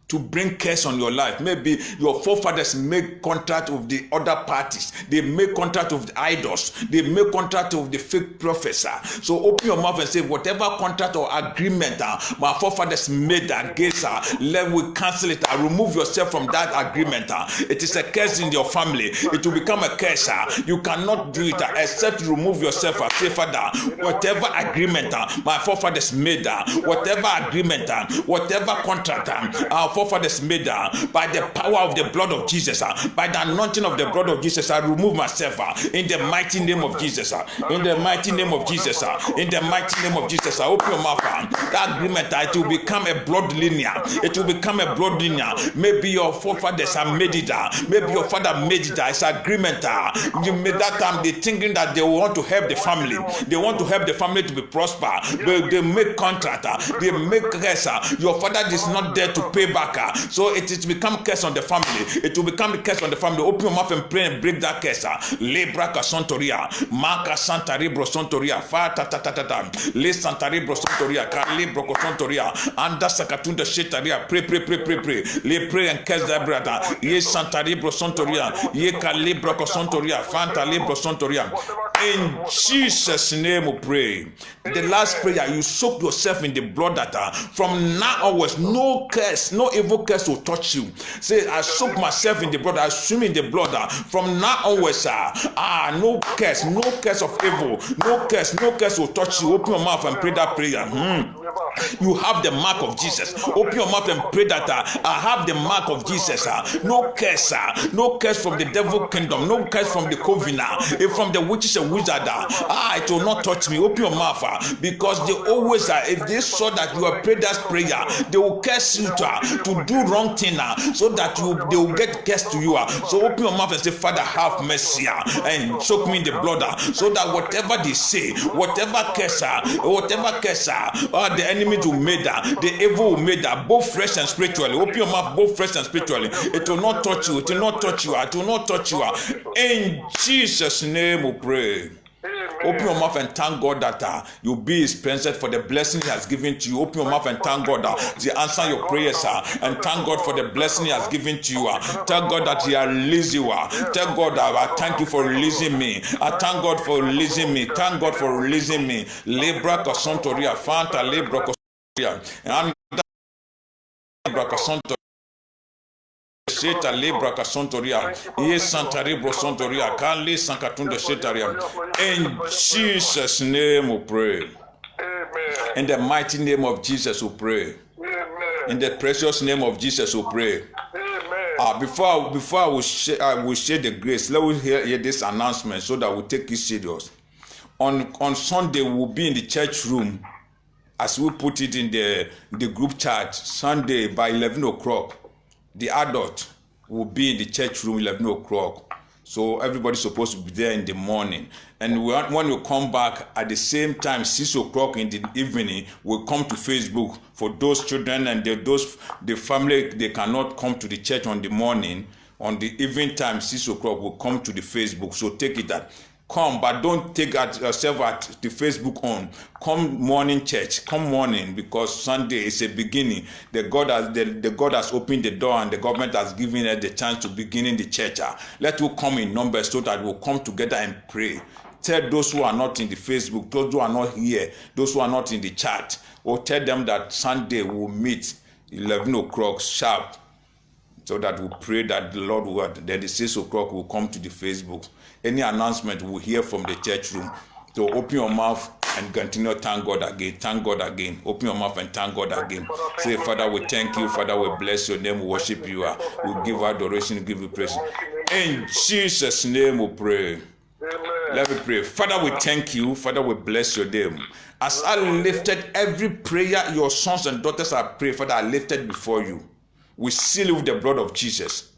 to bring curse on your life. Maybe your forefathers make contract with the other parties. They make contract with the idols. They make contract with the fake prophets. So open your mouth and say, whatever contract or agreement my forefathers made against let we cancel it. Remove yourself from that agreement. It is a curse in your family. It will become a curse. You cannot do it except remove yourself. Say, Father, whatever agreement my forefathers made, whatever agreement, whatever contract our forefathers made, by the power of the blood of Jesus, by the anointing of the blood of Jesus, I remove myself in the mighty name of Jesus. In the mighty name of Jesus. In the mighty name of Jesus. I open your mouth. That agreement, it will become a blood linear. It will become a blood linear. Maybe your forefathers have made it. Maybe your father made it. It's agreement. You made that time they thinking that they want to help the family. They want to help the family to be prosper. They make contract. They make curse. Your father is not there to pay back. So it is become curse on the family. It will become the curse on the family. Open your mouth and pray and break that curse. Lebra Casontoria, Marca Santa Ribro Sontoria, Fata Tata, Le Santa Ribro Sontoria, Calibro Cosontoria, Anda Sakatunda Shetaria, pray. Le pray and curse that brother. Ye Santa Ribro Sontoria, Ye Calibro Cosontoria, Fanta Libro Sontoria. In Jesus' name we pray. The last prayer, you soak yourself in the blood that from now onwards, no curse, no evil curse will touch you. Say, I soak myself in the blood, I swim in the blood. From now onwards, no curse of evil, no curse will touch you. Open your mouth and pray that prayer. You have the mark of Jesus. Open your mouth and pray that I have the mark of Jesus. No curse from the devil kingdom, no curse from the covenant, from the witches and wizards. It will not touch me. Open your mouth, because they always if they saw that you have prayed that prayer, they will curse you to do wrong thing, so that they will get cursed to you. So open your mouth and say, Father, have mercy and soak me in the blood, so that whatever they say, whatever curse the enemy will made, the evil will made, both fresh and spiritually. Open your mouth, both fresh and spiritually. It will not touch you. It will not touch you. It will not touch you. In Jesus' name we pray. Open your mouth and thank God that you'll be His presence for the blessing He has given to you. Open your mouth and thank God that He answer your prayers, and thank God for the blessing He has given to you. Tell God that He has released you. Tell God that I thank you for releasing me. I thank God for releasing me. Thank God for releasing me. Lebra Casontoria, Fanta Lebra Casontoria, and Lebra Casontoria. Sheta Libra Casontoria, Yes Santa Ribro Sontoria, Kali Sankatunda Shetaria. In Jesus' name we pray. Amen. In the mighty name of Jesus we pray. Amen. In the precious name of Jesus we pray. Amen. Before I will share the grace, let us hear this announcement so that we take it serious. On Sunday we will be in the church room, as we put it in the group chat. Sunday by 11 o'clock. The adult will be in the church room 11 o'clock. So everybody's supposed to be there in the morning. And when we come back at the same time, 6 o'clock in the evening, we'll come to Facebook. For those children and the family, they cannot come to the church on the morning. On the evening time, 6 o'clock, we'll come to the Facebook. So take it that. Come, but don't take yourself at the Facebook on. Come morning church, come morning, because Sunday is a beginning. The God has opened the door, and the government has given us the chance to begin in the church. Let us come in numbers so that we'll come together and pray. Tell those who are not in the Facebook, those who are not here, those who are not in the chat, or tell them that Sunday we'll meet 11 o'clock sharp, so that we pray that the Lord will, then the 6 o'clock will come to the Facebook. Any announcement we'll hear from the church room. So open your mouth and continue to thank God again. Thank God again. Open your mouth and thank God again. Say, Father, we thank you. Father, we bless your name. We worship you. We give adoration. We give you praise. In Jesus' name we pray. Let me pray. Father, we thank you. Father, we bless your name. As I lifted every prayer your sons and daughters have prayed, Father, I lifted before you. We seal it with the blood of Jesus.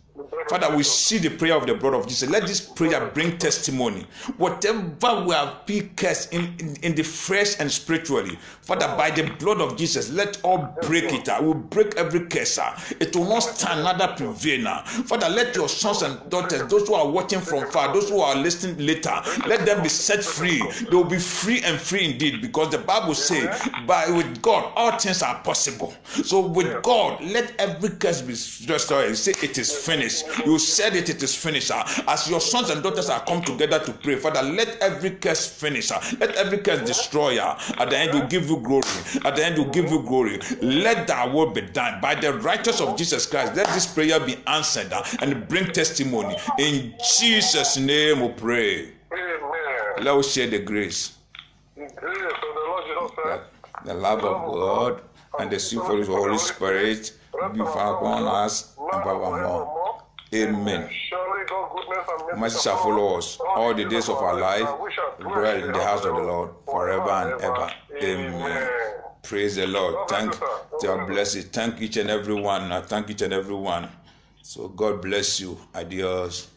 Father, we see the prayer of the blood of Jesus. Let this prayer bring testimony. Whatever we have been cursed in the flesh and spiritually, Father, by the blood of Jesus, let all break it. We will break every curse. It will not stand, another prevail. Father, let your sons and daughters, those who are watching from far, those who are listening later, let them be set free. They will be free and free indeed, because the Bible says, with God, all things are possible. So with God, let every curse be destroyed. Say it is finished. You said it is finished. As your sons and daughters are come together to pray, Father, let every curse finish. Let every curse destroy. At the end, we'll give you glory. At the end, we'll give you glory. Let that will be done. By the righteousness of Jesus Christ, let this prayer be answered and bring testimony. In Jesus' name we pray. Amen. Let us share the grace. The grace of the Lord Jesus Christ, The love of God and the sweet fellowship of the Holy Spirit rest be of found upon our us now and and forevermore. forevermore. Amen. Surely God's goodness and Mercy shall follow us all the days of our life. and we shall Dwell in the house of the Lord forever and ever. Amen. Praise the Lord. God bless you, sir. Thank each and every one. Thank each and every one. So God bless you. Adios.